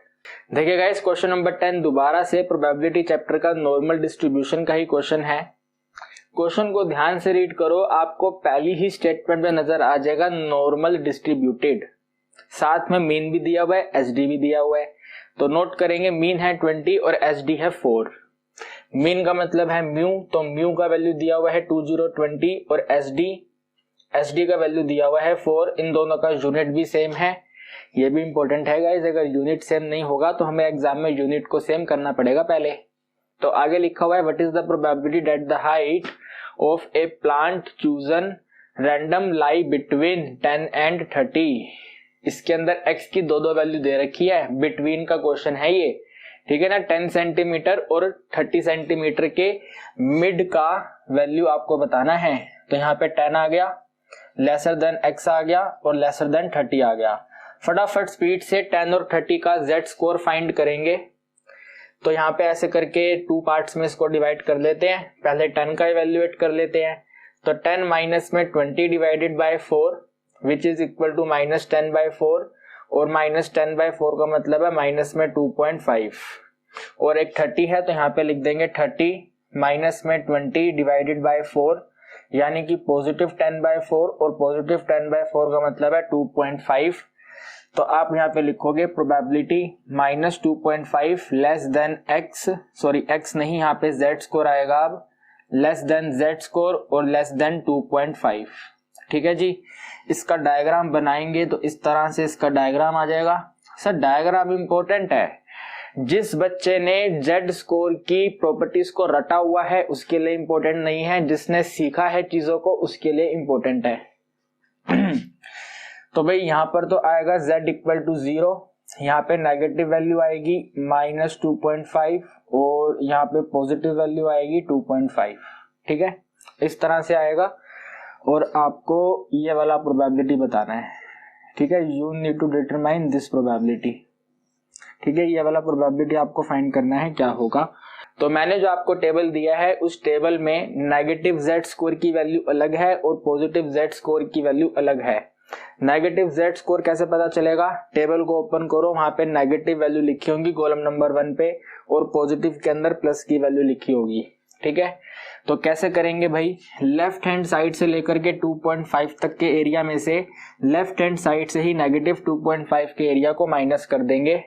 देखिए गाइस, क्वेश्चन नंबर 10 दोबारा से प्रोबेबिलिटी चैप्टर का नॉर्मल डिस्ट्रीब्यूशन का ही क्वेश्चन है। क्वेश्चन को ध्यान से रीड करो, आपको पहली ही स्टेटमेंट में नजर आ जाएगा नॉर्मल डिस्ट्रीब्यूटेड, साथ में मीन भी दिया हुआ है, एसडी भी दिया हुआ है। तो नोट करेंगे, मीन है 20 और एसडी है 4। मीन का मतलब है म्यू, तो म्यू का वैल्यू दिया हुआ है 2020 और एसडी का वैल्यू दिया हुआ है 4। इन दोनों का यूनिट भी सेम है, ये भी इंपॉर्टेंट है गाइस, अगर यूनिट सेम नहीं होगा तो हमें एग्जाम में यूनिट को सेम करना पड़ेगा पहले। तो आगे लिखा हुआ है, what is the probability that the height of A plant chosen random lie between 10 and 30। इसके अंदर x की दो वैल्यू दे रखी है, बिटवीन का क्वेश्चन है ये, ठीक है ना। 10 सेंटीमीटर और 30 सेंटीमीटर के मिड का वैल्यू आपको बताना है। तो यहाँ पे 10 आ गया, लेसर देन x आ गया और लेसर देन 30 आ गया। फटाफट स्पीड से 10 और 30 का z स्कोर फाइंड करेंगे। तो यहाँ पे ऐसे करके 2 पार्ट्स में इसको डिवाइड कर लेते हैं। पहले 10 का इवेल्युएट कर लेते हैं, तो 10 माइनस में 20 divided by 4 which is equal to -10/4 और -10/4 का मतलब है माइनस में 2.5 और एक 30 है तो यहाँ पे लिख देंगे 30 माइनस में 20 डिवाइडेड बाय 4 यानी कि पॉजिटिव 10/4 और पॉजिटिव 10/4 का मतलब है 2.5। तो आप यहाँ पे लिखोगे probability -2.5 less than x, sorry x नहीं, यहाँ पे जेड स्कोर आएगा अब, लेस देन जेड स्कोर और लेस देन 2.5। ठीक है जी। इसका डायग्राम बनाएंगे तो इस तरह से इसका डायग्राम आ जाएगा। सर डायग्राम इंपॉर्टेंट है, जिस बच्चे ने जेड स्कोर की प्रॉपर्टीज को रटा हुआ है उसके लिए इंपॉर्टेंट नहीं है, जिसने सीखा है चीजों को उसके लिए इंपॉर्टेंट है। तो भाई यहाँ पर तो आएगा z इक्वल टू 0, यहाँ पे नेगेटिव वैल्यू आएगी -2.5 और यहाँ पे पॉजिटिव वैल्यू आएगी 2.5। ठीक है, इस तरह से आएगा और आपको ये वाला प्रोबेबिलिटी बताना है। ठीक है, you need to determine this probability. ठीक है, ये वाला प्रोबेबिलिटी आपको फाइंड करना है क्या होगा। तो मैंने जो आपको टेबल दिया है उस टेबल में नेगेटिव जेड स्कोर की वैल्यू अलग है और पॉजिटिव जेड स्कोर की वैल्यू अलग है। नेगेटिव जेड स्कोर कैसे पता चलेगा, टेबल को ओपन करो, वहां पे नेगेटिव वैल्यू लिखी होगी कॉलम नंबर 1 पे और पॉजिटिव के अंदर प्लस की वैल्यू लिखी होगी। ठीक है, तो कैसे करेंगे भाई, लेफ्ट हैंड साइड से लेकर के 2.5 तक के एरिया में से लेफ्ट हैंड साइड से ही नेगेटिव 2.5 के एरिया को माइनस कर देंगे।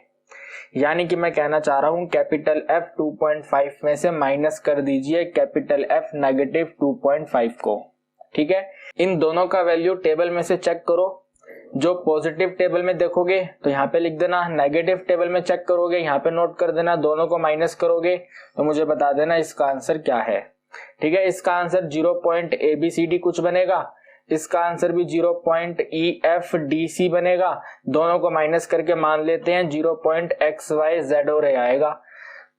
यानी कि मैं कहना चाह रहा हूं कैपिटल F 2.5 में से माइनस कर दीजिए कैपिटल F नेगेटिव 2.5 को। ठीक है, इन दोनों का वैल्यू टेबल में से चेक करो। जो पॉजिटिव टेबल में देखोगे तो यहाँ पे लिख देना, नेगेटिव टेबल में चेक करोगे यहाँ पे नोट कर देना, दोनों को माइनस करोगे तो मुझे बता देना इसका आंसर क्या है। ठीक है, इसका आंसर 0.ABCD कुछ बनेगा, इसका आंसर भी 0.EFDC बनेगा, दोनों को माइनस करके मान लेते हैं 0.XYZ और आएगा।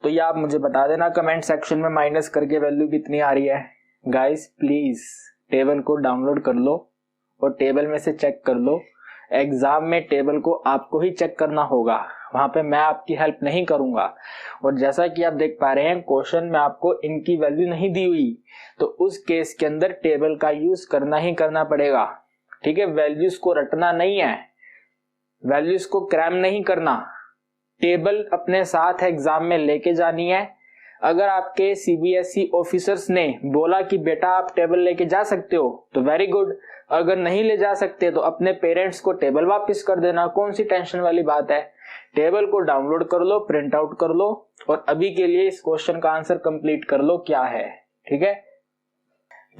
तो ये आप मुझे बता देना कमेंट सेक्शन में माइनस करके वैल्यू कितनी आ रही है। गाइस प्लीज टेबल को डाउनलोड कर लो और टेबल में से चेक कर लो। एग्जाम में टेबल को आपको ही चेक करना होगा, वहां पे मैं आपकी हेल्प नहीं करूंगा। और जैसा कि आप देख पा रहे हैं क्वेश्चन में आपको इनकी वैल्यू नहीं दी हुई, तो उस केस के अंदर टेबल का यूज करना ही करना पड़ेगा। ठीक है, वैल्यूज को रटना नहीं है, वैल्यूज को क्रैम नहीं करना, टेबल अपने साथ एग्जाम में लेके जानी है। अगर आपके सीबीएसई ऑफिसर्स ने बोला कि बेटा आप टेबल लेके जा सकते हो तो वेरी गुड, अगर नहीं ले जा सकते तो अपने पेरेंट्स को टेबल वापस कर देना, कौन सी टेंशन वाली बात है। टेबल को डाउनलोड कर लो, प्रिंट आउट कर लो और अभी के लिए इस क्वेश्चन का आंसर कंप्लीट कर लो क्या है। ठीक है,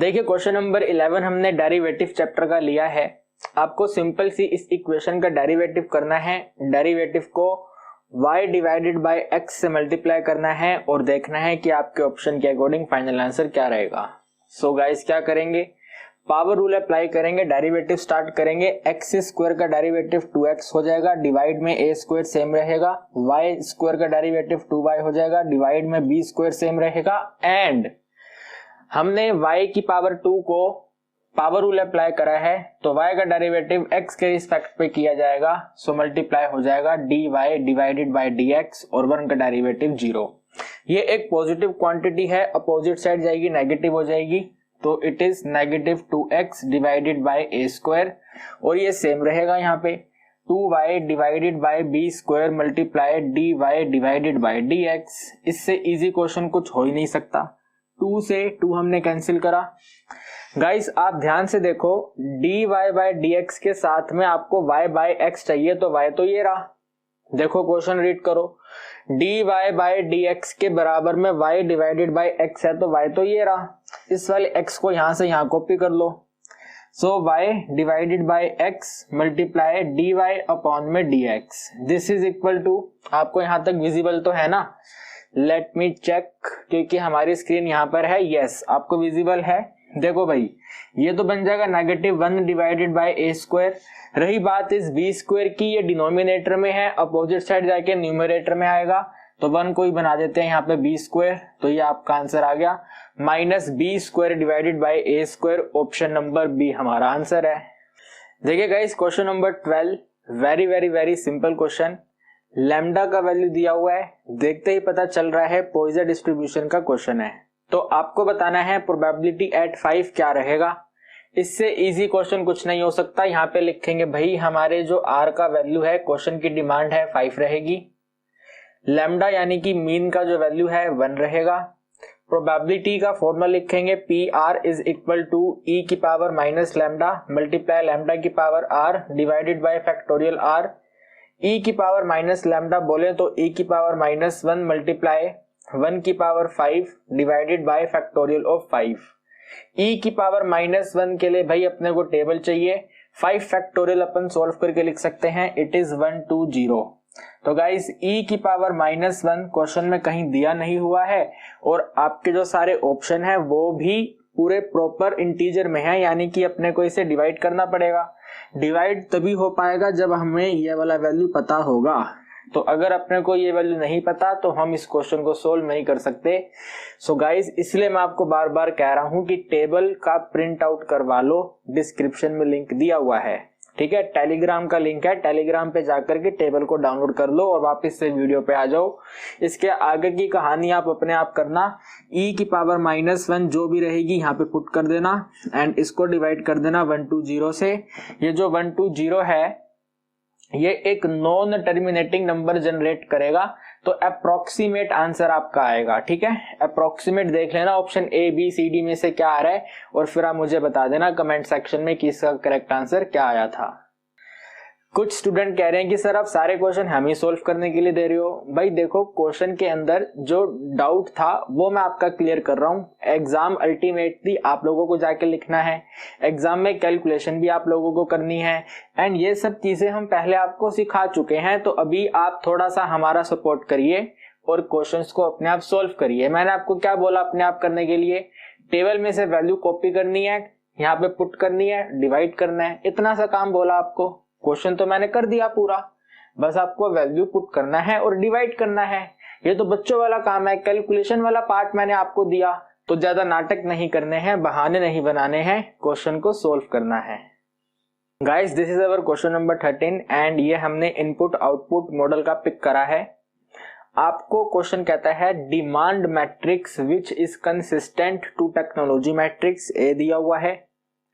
देखिए क्वेश्चन नंबर 11 हमने डेरिवेटिव चैप्टर का लिया है। आपको सिंपल सी इस इक्वेशन का डेरिवेटिव करना है। डेरिवेटिव को y डिवाइडेड बाय x से मल्टीप्लाई करना है और देखना है कि आपके ऑप्शन के अकॉर्डिंग फाइनल आंसर क्या रहेगा। सो गाइस क्या करेंगे, पावर रूल अप्लाई करेंगे, डेरिवेटिव स्टार्ट करेंगे। x स्क्वायर का डेरिवेटिव 2x हो जाएगा, डिवाइड में a स्क्वायर सेम रहेगा। y स्क्वायर का डेरिवेटिव 2y हो जाएगा, डिवाइड में b स्क्वायर सेम रहेगा। एंड हमने y की पावर 2 को पावर रूल अप्लाई करा है तो y का डेरिवेटिव x के रिस्पेक्ट पे किया जाएगा, सो मल्टीप्लाई हो जाएगा dy डिवाइडेड बाय dx और 1 का डेरिवेटिव 0। ये एक पॉजिटिव क्वांटिटी है, अपोजिट साइड जाएगी नेगेटिव हो जाएगी, तो it is negative 2x divided by a square और ये सेम रहेगा यहाँ पे 2y divided by b square multiply dy divided by dx। इससे इजी क्वेश्चन कुछ हो ही नहीं सकता। 2 से 2 हमने कैंसिल करा। गाइस आप ध्यान से देखो, dy बाय dx के साथ में आपको y बाय x चाहिए, तो y तो ये रहा। देखो क्वेश्चन रीड करो, dy बाय dx के बराबर में y डिवाइडेड बाय x है, तो y तो ये रहा। इस वाले x को यहां से यहां कॉपी कर लो, so y divided by x multiply dy upon में dx। This is equal to, आपको यहां तक विजिबल तो है ना, लेट मी चेक, क्योंकि हमारी स्क्रीन यहां पर है। यस आपको विजिबल है। देखो भाई ये तो बन जाएगा -1 डिवाइडेड बाय a स्क्वायर। रही बात इस b स्क्वायर की, ये डिनोमिनेटर में है, अपोजिट साइड जाके न्यूमरेटर में आएगा, तो 1 को ही बना देते हैं यहाँ पे b स्क्वायर, तो ये आपका आंसर आ गया -b square divided by a square. Option number B हमारा आंसर है। देखिए guys question number 12, very very very simple question. Lambda का वैल्यू दिया हुआ है, देखते ही पता चल रहा है पॉइजन डिस्ट्रीब्यूशन का क्वेश्चन है, तो आपको बताना है प्रोबेबिलिटी एट 5 क्या रहेगा। इससे इजी क्वेश्चन कुछ नहीं हो सकता। यहाँ पे लिखेंगे भाई हमारे जो r का वैल्यू है, क्वेश्चन की डिमांड है 5 रहेगी। लैम्डा यानी कि मीन का जो वैल्यू है 1 रहेगा। प्रोबेबिलिटी का फॉर्मूला लिखेंगे P R is equal to e की power minus lambda multiply lambda की power R divided by factorial R. E की पावर माइनस लैम्डा बोले तो ई की पावर माइनस 1 मल्टीप्लाई 1 की power 5 divided by factorial of 5। ई की पावर माइनस 1 के लिए भाई अपने को टेबल चाहिए, 5 फैक्टोरियल अपन सोल्व करके लिख सकते हैं, इट इज 120। तो गाइस ई की पावर माइनस 1 क्वेश्चन में कहीं दिया नहीं हुआ है और आपके जो सारे ऑप्शन है वो भी पूरे प्रॉपर इंटीजर में है, यानी कि अपने को इसे डिवाइड करना पड़ेगा। डिवाइड तभी हो पाएगा जब हमें ये वाला वैल्यू पता होगा। तो अगर अपने को ये वैल्यू नहीं पता तो हम इस क्वेश्चन को सोल्व नहीं कर सकते। सो गाइस इसलिए मैं आपको बार बार कह रहा हूं कि टेबल का प्रिंट आउट करवा लो, डिस्क्रिप्शन में लिंक दिया हुआ है, ठीक है। टेलीग्राम का लिंक है, टेलीग्राम पे जाकर के टेबल को डाउनलोड कर लो और वापस से वीडियो पे आ जाओ। इसके आगे की कहानी आप अपने आप करना। ई की पावर माइनस 1 जो भी रहेगी यहाँ पे पुट कर देना एंड इसको डिवाइड कर देना 120 से। ये जो 120 है ये एक नॉन टर्मिनेटिंग नंबर जनरेट करेगा, तो अप्रोक्सीमेट आंसर आपका आएगा, ठीक है। अप्रोक्सीमेट देख लेना option A B C D में से क्या आ रहा है और फिर आप मुझे बता देना कमेंट सेक्शन में कि इसका करेक्ट आंसर क्या आया था। कुछ स्टूडेंट कह रहे हैं कि सर आप सारे क्वेश्चन हम ही सोल्व करने के लिए दे रहे हो। भाई देखो क्वेश्चन के अंदर जो डाउट था वो मैं आपका क्लियर कर रहा हूं। एग्जाम अल्टीमेटली आप लोगों को जाके लिखना है, एग्जाम में कैलकुलेशन भी आप लोगों को करनी है एंड ये सब चीजें हम पहले आपको सिखा चुके हैं। तो अभी आप थोड़ा सा हमारा सपोर्ट करिए और क्वेश्चंस को अपने आप सोल्व करिए। मैंने आपको क्या बोला अपने आप करने के लिए? टेबल में से वैल्यू कॉपी करनी है, यहाँ पे पुट करनी है, डिवाइड करना है, इतना सा काम बोला आपको। क्वेश्चन तो मैंने कर दिया पूरा, बस आपको वैल्यू पुट करना है और डिवाइड करना है। ये तो बच्चों वाला काम है, कैलकुलेशन वाला पार्ट मैंने आपको दिया। तो ज्यादा नाटक नहीं करने हैं, बहाने नहीं बनाने हैं, क्वेश्चन को सोल्व करना है। Guys this is our question number 13 and ये हमने इनपुट आउटपुट मॉडल का पिक करा है। आपको क्वेश्चन कहता है demand matrix which is consistent to technology matrix A दिया हुआ है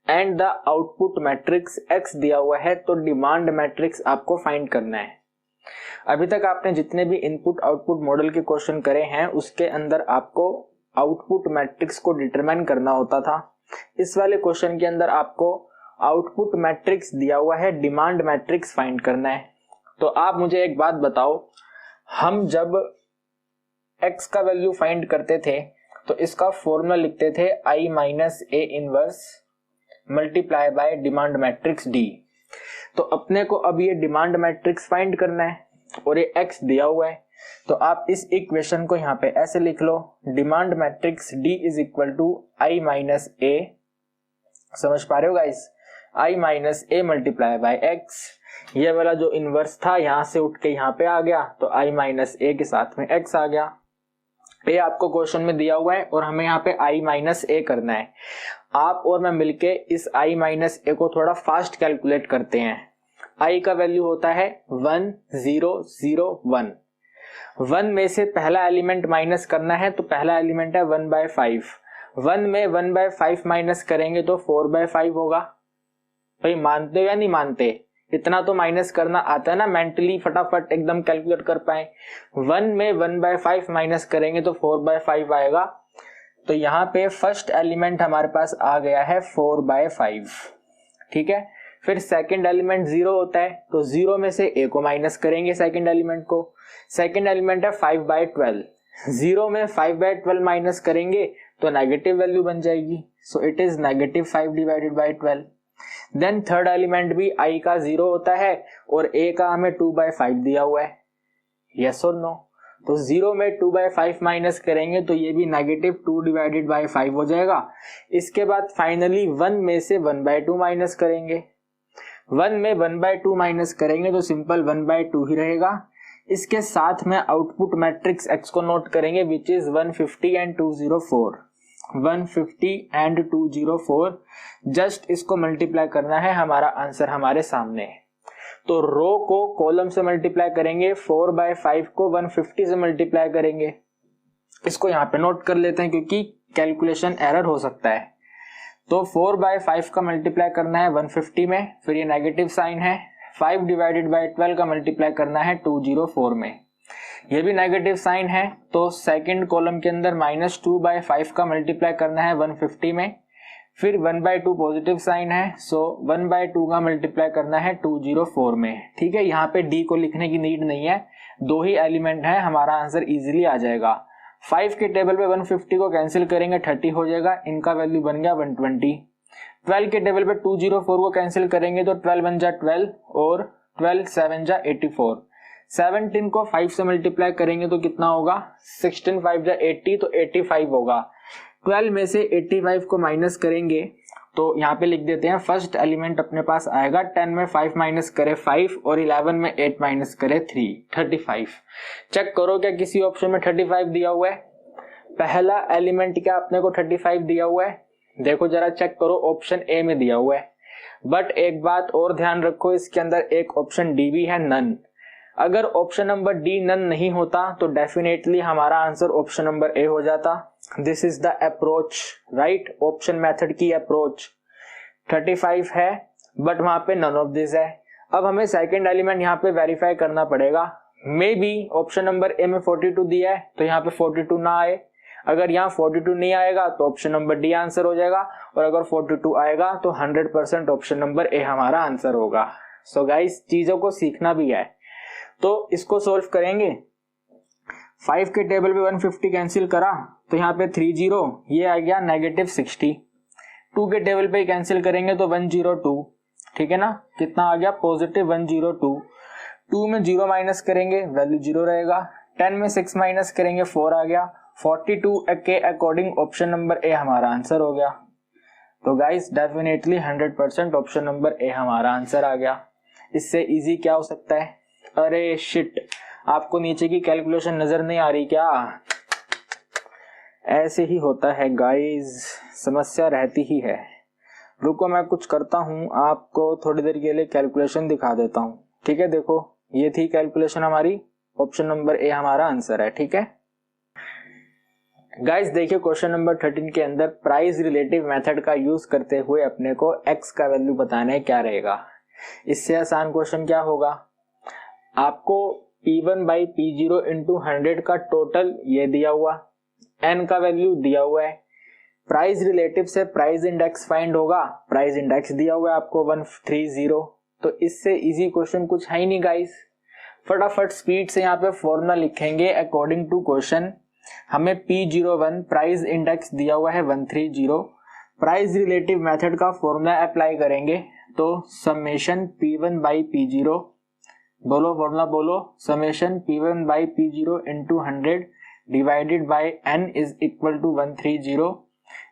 and the output matrix X दिया हुआ है। तो डिमांड मैट्रिक्स आपको फाइंड करना है। अभी तक आपने जितने भी इनपुट आउटपुट मॉडल के क्वेश्चन करे हैं उसके अंदर आपको आउटपुट मैट्रिक्स को डिटरमाइन करना होता था। इस वाले क्वेश्चन के अंदर आपको आउटपुट मैट्रिक्स दिया हुआ है, डिमांड मैट्रिक्स फाइंड करना है। तो आप मुझे एक बात बताओ, हम जब एक्स का वैल्यू फाइंड करते थे तो इसका फॉर्मूला लिखते थे I minus A inverse multiply by demand matrix D. तो अपने को अब ये डिमांड मैट्रिक्स फाइंड करना है और ये एक्स दिया हुआ है। तो आप इस इक्वेशन को यहाँ पे ऐसे लिख लो, demand matrix D is equal to I minus A, समझ पा रहे हो guys, I minus A multiply by X. ये वाला जो इनवर्स था यहां से उठ के यहाँ पे आ गया, तो आई माइनस ए के साथ में एक्स आ गया। ये आपको क्वेश्चन में दिया हुआ है और हमें यहाँ पे आई माइनस ए करना है। आप और मैं मिलके इस आई माइनस ए को थोड़ा फास्ट कैलकुलेट करते हैं। आई का वैल्यू होता है 1 0 0 1। 1 में से पहला एलिमेंट माइनस करना है, तो पहला एलिमेंट है 1/5। 1 में 1/5 माइनस करेंगे तो 4/5 होगा। भाई मानते हो या नहीं मानते? इतना तो माइनस करना आता है ना, मेंटली फटाफट एकदम कैलकुलेट कर पाए। 1 में 1/5 माइनस करेंगे तो 4/5 आएगा। तो यहाँ पे फर्स्ट एलिमेंट हमारे पास आ गया है 4/5, ठीक है। फिर सेकंड एलिमेंट 0 होता है, तो 0 में से a को माइनस करेंगे सेकंड एलिमेंट को। सेकंड एलिमेंट है 5/12, 0 में 5/12 माइनस करेंगे तो नेगेटिव वैल्यू बन जाएगी, so it is -5/12। Then third element भी i का 0 होता है और a का हमें 2/5 दिया हुआ है, यस और नो। तो 0 में 2/5 माइनस करेंगे तो ये भी -2/5 हो जाएगा। इसके बाद फाइनली 1 में से 1/2 माइनस करेंगे। 1 में 1/2 माइनस करेंगे तो सिंपल 1/2 ही रहेगा। इसके साथ में आउटपुट मैट्रिक्स x को नोट करेंगे which is 150 and 204। 150 and 204, just इसको मल्टीप्लाई करना है, हमारा आंसर हमारे सामने है। तो रो को कॉलम से मल्टीप्लाई करेंगे, 4/5 को 150 से मल्टीप्लाई करेंगे। इसको यहाँ पे नोट कर लेते हैं क्योंकि कैलकुलेशन एरर हो सकता है। तो 4/5 का मल्टीप्लाई करना है 150 में, फिर ये नेगेटिव साइन है। 5/12 का मल्टीप्लाई करना है 204 में। ये भी नेगेटिव साइन है, तो सेकंड कॉलम के अंदर -2/5 का मल्टीप्लाई करना है 150 में। फिर 1/2 पॉजिटिव साइन है, सो 1/2 का मल्टीप्लाई करना है 204 में। ठीक है, यहाँ पे डी को लिखने की नीड नहीं है, 2 ही एलिमेंट है, हमारा आंसर इजीली आ जाएगा। 5 के टेबल पे 150 को कैंसिल करेंगे 30 हो जाएगा, इनका वैल्यू बन गया 120। 12 के टेबल पे 204 को कैंसिल करेंगे तो 12 बन जा 12 और 12 7 जा 84। 17 को 5 से मल्टीप्लाई करेंगे तो कितना होगा, 16 5 जा 80 तो 85 होगा। 12 में से 85 को माइनस करेंगे तो यहाँ पे लिख देते हैं फर्स्ट एलिमेंट अपने पास आएगा 10 में 5 माइनस करे 5 और 11 में 8 माइनस करे 3, 35। चेक करो क्या किसी ऑप्शन में 35 दिया हुआ है? पहला एलिमेंट क्या अपने को 35 दिया हुआ है? देखो जरा चेक करो, ऑप्शन ए में दिया हुआ है। बट एक बात और ध्यान रखो, इसके अंदर एक ऑप्शन डी भी है, नन। अगर ऑप्शन नंबर डी नन नहीं होता तो डेफिनेटली हमारा आंसर ऑप्शन नंबर ए हो जाता। This is the approach, right, option method की अप्रोच। 35 है बट वहां पे नन ऑफ दिस है। अब हमें सेकंड एलिमेंट यहाँ पे वेरीफाई करना पड़ेगा। मे बी ऑप्शन नंबर ए में 42 दिया है तो यहाँ पे 42 ना आए। अगर यहाँ 42 नहीं आएगा तो ऑप्शन नंबर डी आंसर हो जाएगा, और अगर 42 आएगा तो 100% ऑप्शन नंबर ए हमारा आंसर होगा। सो गाइस, चीजों को सीखना भी है, तो इसको सोल्व करेंगे। 5 के टेबल पे 150 कैंसिल करा तो यहाँ पे 30, ये आ गया -60। 2 के टेबल पे कैंसिल करेंगे तो 102, ठीक है ना, कितना आ गया, +102। 2 में 0 माइनस करेंगे वैल्यू 0 रहेगा। 10 में 6 माइनस करेंगे 4 आ गया। 42 के अकॉर्डिंग ऑप्शन नंबर ए हमारा आंसर हो गया। तो गाइस डेफिनेटली 100% ऑप्शन नंबर ए हमारा आंसर आ गया। इससे इजी क्या हो सकता है? अरे शिट, आपको नीचे की कैलकुलेशन नजर नहीं आ रही क्या? ऐसे ही होता है गाइस, समस्या रहती ही है। रुको मैं कुछ करता हूं, आपको थोड़ी देर के लिए कैलकुलेशन दिखा देता हूं। ठीक है, देखो ये थी कैलकुलेशन हमारी, ऑप्शन नंबर ए हमारा आंसर है। ठीक है गाइस, देखिए क्वेश्चन नंबर 13 के अंदर प्राइस रिलेटिव मेथड का यूज करते हुए अपने को x का वैल्यू बताना है, क्या रहेगा। इससे आसान क्वेश्चन क्या होगा, आपको P1/P0 × 100 का टोटल ये दिया हुआ, n का वैल्यू दिया हुआ है। प्राइस रिलेटिव से प्राइस इंडेक्स फाइंड होगा, प्राइस इंडेक्स दिया हुआ है आपको 130। तो इससे इजी क्वेश्चन कुछ है ही नहीं गाइस। फटाफट स्पीड से यहाँ पे फॉर्मूला लिखेंगे अकॉर्डिंग टू क्वेश्चन। हमें P01 प्राइस इंडेक्स दिया हुआ है 130। प्राइस रिलेटिव मेथड का फॉर्मूला अप्लाई करेंगे तो समेशन P1/P0, बोलो फॉर्मूला बोलो, summation P1/P0 × 100 divided by n is equal to 130।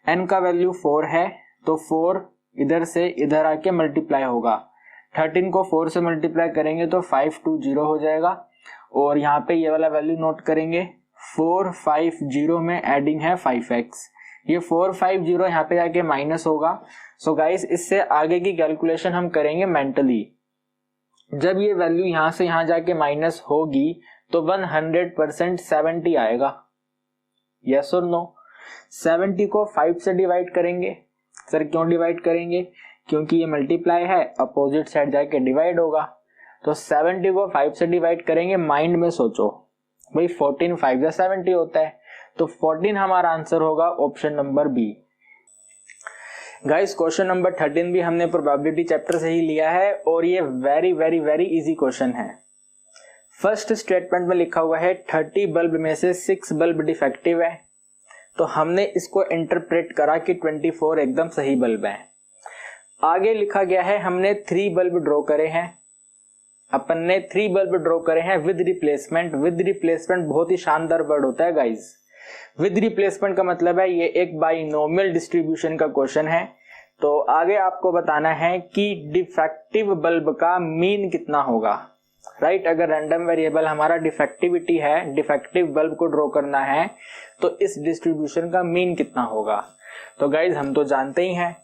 n का वैल्यू 4 है तो 4 इधर से इधर आके मल्टीप्लाई होगा। 13 को 4 से मल्टीप्लाई करेंगे तो 520 हो जाएगा, और यहाँ पे ये वाला वैल्यू नोट करेंगे। 450 में एडिंग है 5x, ये 450 यहाँ पे जाके माइनस होगा। सो गाइस, इससे आगे की कैलकुलेशन हम करेंगे मेंटली। जब ये वैल्यू यहाँ से यहाँ जाके माइनस होगी तो 100% 70 आएगा, यस और नो। 70 को 5 से डिवाइड करेंगे। सर क्यों डिवाइड करेंगे? क्योंकि ये मल्टीप्लाई है, अपोजिट साइड जाके डिवाइड होगा। तो 70 को 5 से डिवाइड करेंगे। माइंड में सोचो भाई, 14 5 या 70 होता है, तो 14 हमारा आंसर होगा option number B. Guys, question number 13 भी हमने प्रोबेबिलिटी चैप्टर से ही लिया है, और ये very very very easy question है। फर्स्ट स्टेटमेंट में लिखा हुआ है 30 बल्ब में से 6 बल्ब डिफेक्टिव है, तो हमने इसको इंटरप्रेट करा कि 24 एकदम सही बल्ब है। आगे लिखा गया है हमने 3 बल्ब ड्रॉ करे हैं, अपन ने 3 बल्ब ड्रॉ करे हैं विद रिप्लेसमेंट। विद रिप्लेसमेंट बहुत ही शानदार वर्ड होता है गाइस। विद रिप्लेसमेंट का मतलब है ये एक बाइनोमियल डिस्ट्रीब्यूशन का क्वेश्चन है। तो आगे आपको बताना है कि डिफेक्टिव बल्ब का मीन कितना होगा, राइट। अगर रैंडम वेरिएबल हमारा डिफेक्टिविटी है, डिफेक्टिव बल्ब को ड्रॉ करना है, तो इस डिस्ट्रीब्यूशन का मीन कितना होगा। तो गाइज हम तो जानते ही हैं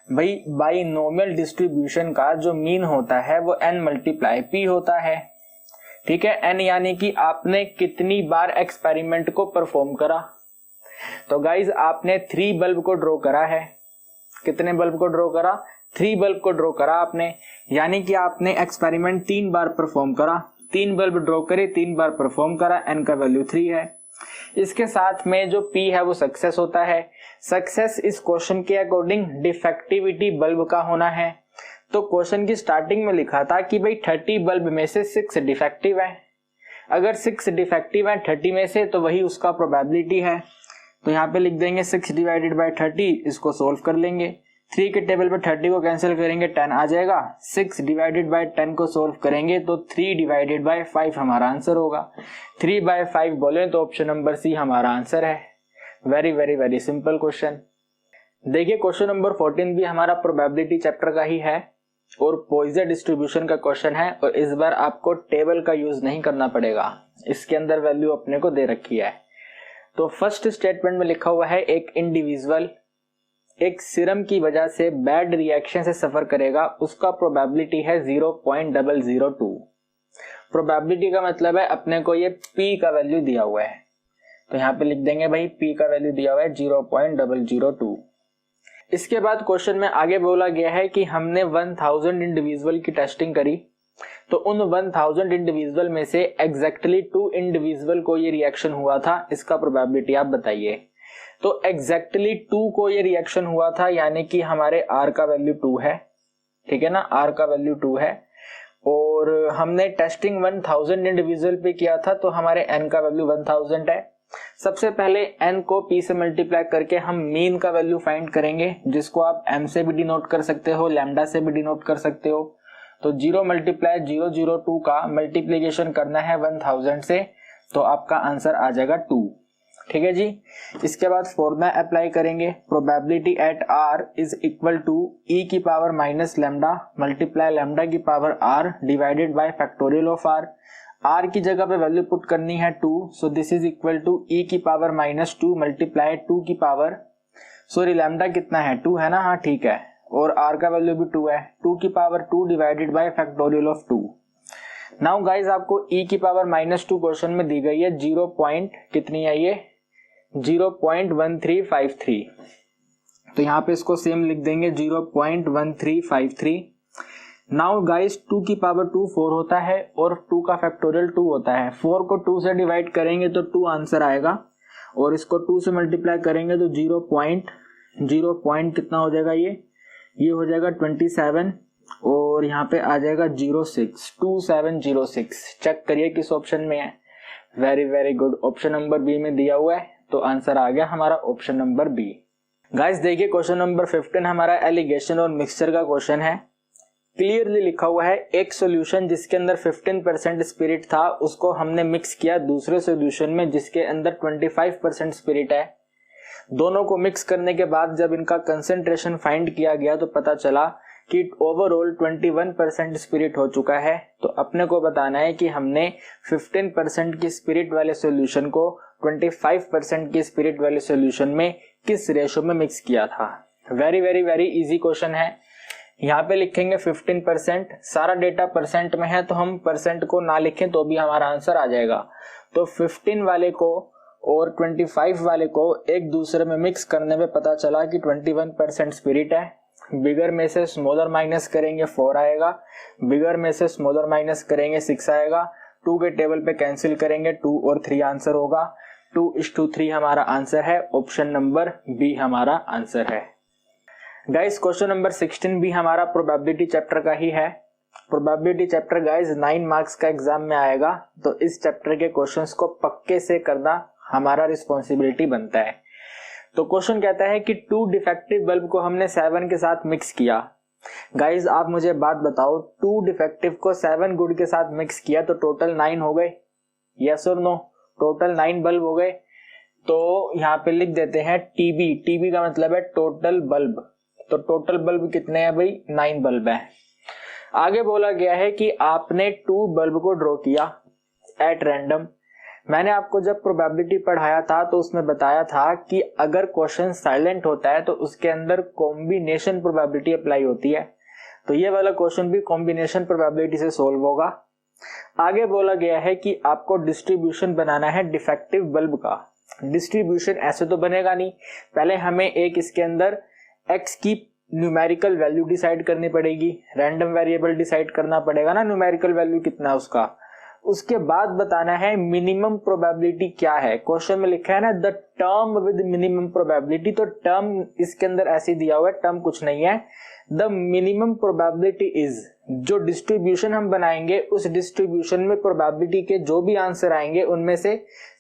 भाई, बाइनोमियल डिस्ट्रीब्यूशन का जो मीन होता है वो n × p होता है। ठीक है, n यानी कि आपने कितनी बार एक्सपेरिमेंट को परफॉर्म करा। तो गाइज आपने 3 बल्ब को ड्रॉ करा है। कितने बल्ब को ड्रॉ करा? 3 बल्ब को ड्रॉ करा आपने, यानी कि आपने एक्सपेरिमेंट 3 बार परफॉर्म करा। 3 बल्ब ड्रॉ करे, 3 बार परफॉर्म करा, n का वैल्यू 3 है। इसके साथ में जो P है वो सक्सेस होता है। सक्सेस इस क्वेश्चन के अकॉर्डिंग डिफेक्टिविटी बल्ब का होना है। तो क्वेश्चन की स्टार्टिंग में लिखा था कि भाई 30 बल्ब में से 6 डिफेक्टिव है। अगर 6 डिफेक्टिव है 30 में से तो वही उसका प्रोबेबिलिटी है। तो यहाँ पे लिख देंगे 6 डिवाइडेड बाय 30, इसको सोल्व कर लेंगे। 3 के टेबल पे 30 को कैंसिल करेंगे 10 आ जाएगा। 6 डिवाइडेड बाय 10 को सोल्व करेंगे तो 3 डिवाइडेड बाय 5 हमारा आंसर होगा। 3 बाय 5 बोले तो ऑप्शन नंबर सी हमारा आंसर है। Very very very simple question. देखिए क्वेश्चन नंबर 14 भी हमारा प्रोबेबिलिटी चैप्टर का ही है और पॉइजन डिस्ट्रीब्यूशन का क्वेश्चन है। और इस बार आपको टेबल का यूज नहीं करना पड़ेगा, इसके अंदर वैल्यू अपने को दे रखी है। तो फर्स्ट स्टेटमेंट में लिखा हुआ है एक इंडिविजुअल एक सीरम की वजह से बैड रिएक्शन से सफर करेगा, उसका प्रोबेबिलिटी है 0.002। प्रोबेबिलिटी का मतलब है अपने को ये P का वैल्यू दिया हुआ है, तो यहाँ पे लिख देंगे भाई P का वैल्यू दिया हुआ है 0.002। इसके बाद क्वेश्चन में आगे बोला गया है कि हमने 1000 इंडिविजुअल की टेस्टिंग करी, तो उन 1000 इंडिविजुअल में से एग्जैक्टली 2 इंडिविजुअल को ये रिएक्शन हुआ था, इसका प्रोबेबिलिटी आप बताइए। तो एग्जैक्टली 2 को ये रिएक्शन हुआ था, यानी कि हमारे R का वैल्यू 2 है, ठीक है ना, R का वैल्यू 2 है। और हमने टेस्टिंग 1000 इंडिविजुअल पे किया था, तो हमारे N का वैल्यू 1000 है। सबसे पहले N को P से मल्टीप्लाई करके हम मीन का वैल्यू फाइंड करेंगे, जिसको आप M से भी डिनोट कर सकते हो, लैम्डा से भी डिनोट कर सकते हो। तो 0 मल्टीप्लाई 002 का मल्टीप्लीकेशन करना है 1000 से, तो आपका आंसर आ जाएगा 2। ठीक है जी। इसके बाद फॉर्मूला अप्लाई करेंगे, probability at R is equal to E की power minus lambda multiply lambda की power R divided by factorial of R। R की जगह पे वैल्यू पुट करनी है 2, so this is equal to E की पावर माइनस 2 मल्टीप्लाई 2 की power, sorry lambda कितना है 2 है ना, हाँ ठीक है, और R का वैल्यू भी 2 है, 2 की power 2 divided by factorial of 2। Now guys आपको E की पावर माइनस 2 क्वेश्चन में दी गई है 0 पॉइंट कितनी है ये 0.1353, तो यहाँ पे इसको सेम लिख देंगे 0.1353। नाउ गाइस 2 की पावर 2 4 होता है और 2 का फैक्टोरियल 2 होता है। 4 को 2 से डिवाइड करेंगे तो 2 आंसर आएगा, और इसको 2 से मल्टीप्लाई करेंगे तो 0 कितना हो जाएगा, ये हो जाएगा 27, और यहाँ पे आ जाएगा 2706। चेक करिए किस ऑप्शन में है। Very very good, option number B में दिया हुआ है, तो आंसर आ गया हमारा ऑप्शन नंबर बी। गाइस देखिए क्वेश्चन नंबर 15 हमारा एलिगेशन और मिक्सचर का क्वेश्चन है। क्लियरली लिखा हुआ है एक सॉल्यूशन जिसके अंदर 15% स्पिरिट था, उसको हमने मिक्स किया दूसरे सॉल्यूशन में जिसके अंदर 25% स्पिरिट है। दोनों को मिक्स करने के बाद जब इनका कंसेंट्रेशन फाइंड किया गया तो पता चला कि ओवरऑल 21% स्पिरिट हो चुका है। तो अपने को बताना है कि हमने 15% की स्पिरिट वाले सॉल्यूशन को 25% की स्पिरिट वाले सॉल्यूशन में किस रेशो में मिक्स किया था। Very very very easy question है। यहाँ पे लिखेंगे 15%, सारा डेटा परसेंट में है तो हम परसेंट को ना लिखें तो भी हमारा आंसर आ जाएगा। तो 15 वाले को और 25 वाले को एक दूसरे में मिक्स करने में पता चला कि 21% स्पिरिट है। बिगर में से स्मॉलर माइनस करेंगे 4 आएगा, बिगर में से स्मॉलर माइनस करेंगे 6 आएगा, 2 के टेबल पे कैंसिल करेंगे 2 और 3 आंसर होगा। 2:3 हमारा आंसर है, ऑप्शन नंबर बी हमारा आंसर है। गाइस क्वेश्चन नंबर 16 भी हमारा प्रोबेबिलिटी चैप्टर का ही है। प्रोबेबिलिटी चैप्टर गाइस 9 मार्क्स का एग्जाम में आएगा, तो इस चैप्टर के क्वेश्चंस को पक्के से करना हमारा रिस्पॉन्सिबिलिटी बनता है। तो क्वेश्चन कहता है कि 2 डिफेक्टिव बल्ब को हमने 7 के साथ मिक्स किया। गाइज आप मुझे बात बताओ, 2 डिफेक्टिव को 7 गुड के साथ मिक्स किया तो टोटल 9 हो गए, यस और नो, टोटल 9 बल्ब हो गए। तो यहाँ पे लिख देते हैं टीबी, टीबी का मतलब है टोटल बल्ब, तो टोटल बल्ब कितने हैं भाई 9 बल्ब है। आगे बोला गया है कि आपने 2 बल्ब को ड्रॉ किया एट रैंडम। मैंने आपको जब प्रोबेबिलिटी पढ़ाया था तो उसमें बताया था कि अगर क्वेश्चन साइलेंट होता है तो उसके अंदर कॉम्बिनेशन प्रोबेबिलिटी अप्लाई होती है, तो ये वाला क्वेश्चन भी कॉम्बिनेशन प्रोबेबिलिटी से सोल्व होगा। आगे बोला गया है कि आपको डिस्ट्रीब्यूशन बनाना है डिफेक्टिव बल्ब का। डिस्ट्रीब्यूशन ऐसे तो बनेगा नहीं, पहले हमें एक इसके अंदर x की न्यूमेरिकल वैल्यू डिसाइड करनी पड़ेगी, रैंडम वेरिएबल डिसाइड करना पड़ेगा ना न्यूमेरिकल वैल्यू कितना है उसका, उसके बाद बताना है मिनिमम प्रोबेबिलिटी क्या है। क्वेश्चन में लिखा है ना the term with minimum probability, तो टर्म इसके अंदर ऐसे दिया हुआ है, टर्म कुछ नहीं है। द मिनिमम प्रोबेबिलिटी इज, जो डिस्ट्रीब्यूशन हम बनाएंगे उस डिस्ट्रीब्यूशन में प्रोबेबिलिटी के जो भी आंसर आएंगे उनमें से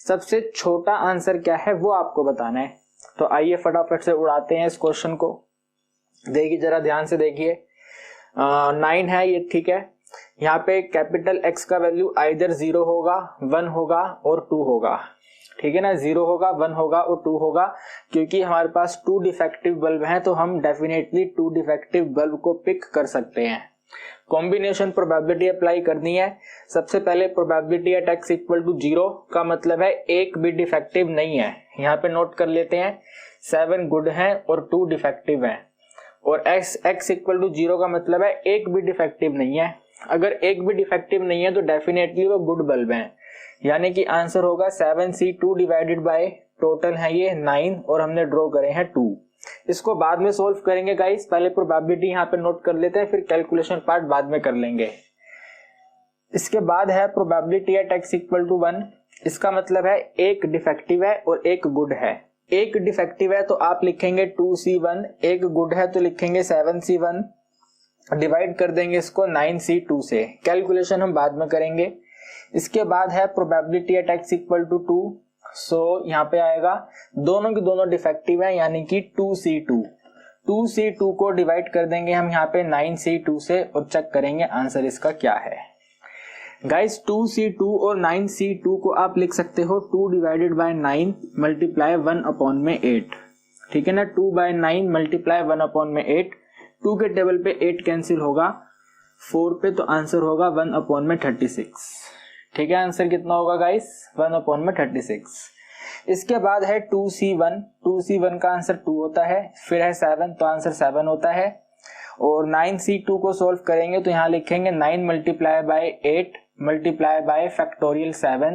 सबसे छोटा आंसर क्या है वो आपको बताना है। तो आइए फटाफट से उड़ाते हैं इस क्वेश्चन को। देखिए जरा ध्यान से देखिए, 9 है ये, ठीक है। यहाँ पे कैपिटल X का वैल्यू आइदर 0 होगा, 1 होगा और 2 होगा, ठीक है ना। 0 होगा, 1 होगा और 2 होगा। क्योंकि हमारे पास 2 डिफेक्टिव बल्ब हैं तो हम डेफिनेटली 2 डिफेक्टिव बल्ब को पिक कर सकते हैं। कॉम्बिनेशन प्रोबेबिलिटी अप्लाई करनी है। सबसे पहले probability at x equal to 0 का मतलब है एक भी डिफेक्टिव नहीं है। यहाँ पे नोट कर लेते हैं, 7 गुड हैं और 2 डिफेक्टिव हैं। और x इक्वल टू 0 का मतलब है एक भी डिफेक्टिव नहीं है। अगर एक भी डिफेक्टिव नहीं है तो डेफिनेटली वो गुड बल्ब हैं, यानी कि आंसर होगा 7C2 डिवाइडेड बाय टोटल है ये 9 और हमने ड्रॉ करे हैं 2। इसको बाद में सोल्व करेंगे गाइस, पहले प्रोबेबिलिटी यहाँ पे नोट कर लेते हैं, फिर कैलकुलेशन पार्ट बाद में कर लेंगे। इसके बाद है probability at x equal to 1। इसका मतलब है एक डिफेक्टिव है और एक गुड है। एक डिफेक्टिव है तो आप लिखेंगे 2C1, एक गुड है तो लिखेंगे 7C1, डिवाइड कर देंगे इसको 9C2 से। कैलकुलेशन हम बाद में करेंगे। इसके बाद है probability at x equal to 2। So यहाँ पे आएगा दोनों की दोनों डिफेक्टिव है यानी कि 2C2। 2C2 को डिवाइड कर देंगे हम यहाँ पे 9C2 से और चेक करेंगे आंसर इसका क्या है। गाइस 2C2 और 9C2 को आप लिख सकते हो 2 डिवाइडेड बाय 9 मल्टीप्लाई 1 अपॉन में 8, ठीक है ना। 2 बाय 9 मल्टीप्लाई 1 अपॉन में 8। 2 के टेबल पे 8 कैंसिल होगा, 4 पे तो आंसर होगा 1 अपॉन में 36, ठीक है। आंसर कितना होगा गाइस, 1 अपॉन में 36। इसके बाद है 2C1। 2C1 का आंसर 2 होता है, फिर है 7 तो आंसर 7 होता है। और 9C2 को सोल्व करेंगे तो यहाँ लिखेंगे 9 multiply by 8 multiply by factorial 7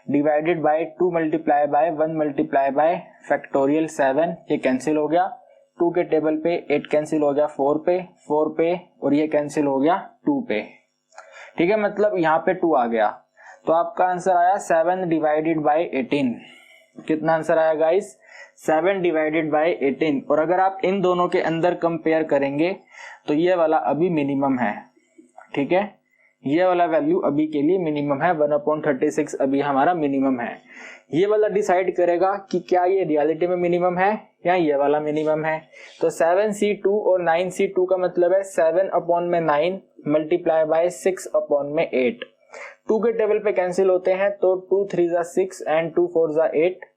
divided by 2 multiply bye 1 multiply by factorial 7। ये कैंसिल हो गया, 2 के टेबल पे 8 कैंसिल हो गया 4 पे और ये कैंसिल हो गया 2 पे, ठीक है। मतलब यहाँ पे 2 आ गया तो आपका आंसर आया 7 डिवाइडेड बाय 18। कितना आंसर आया गाइस, 7 डिवाइडेड बाय 18। और अगर आप इन दोनों के अंदर कंपेयर करेंगे तो ये वाला अभी मिनिमम है, ठीक है। ये वाला वैल्यू अभी के लिए मिनिमम है, 1/36 अभी हमारा मिनिमम है। ये वाला डिसाइड करेगा कि क्या ये रियलिटी में मिनिमम है या ये वाला मिनिमम है। तो 7C2 और 9C2 का मतलब है 7 अपॉन में 9 मल्टीप्लाई बाय 6 अपॉन में 8। 2 के टेबल पे कैंसिल होते हैं तो 2 3 जा 6 एंड 2 4 जा 8।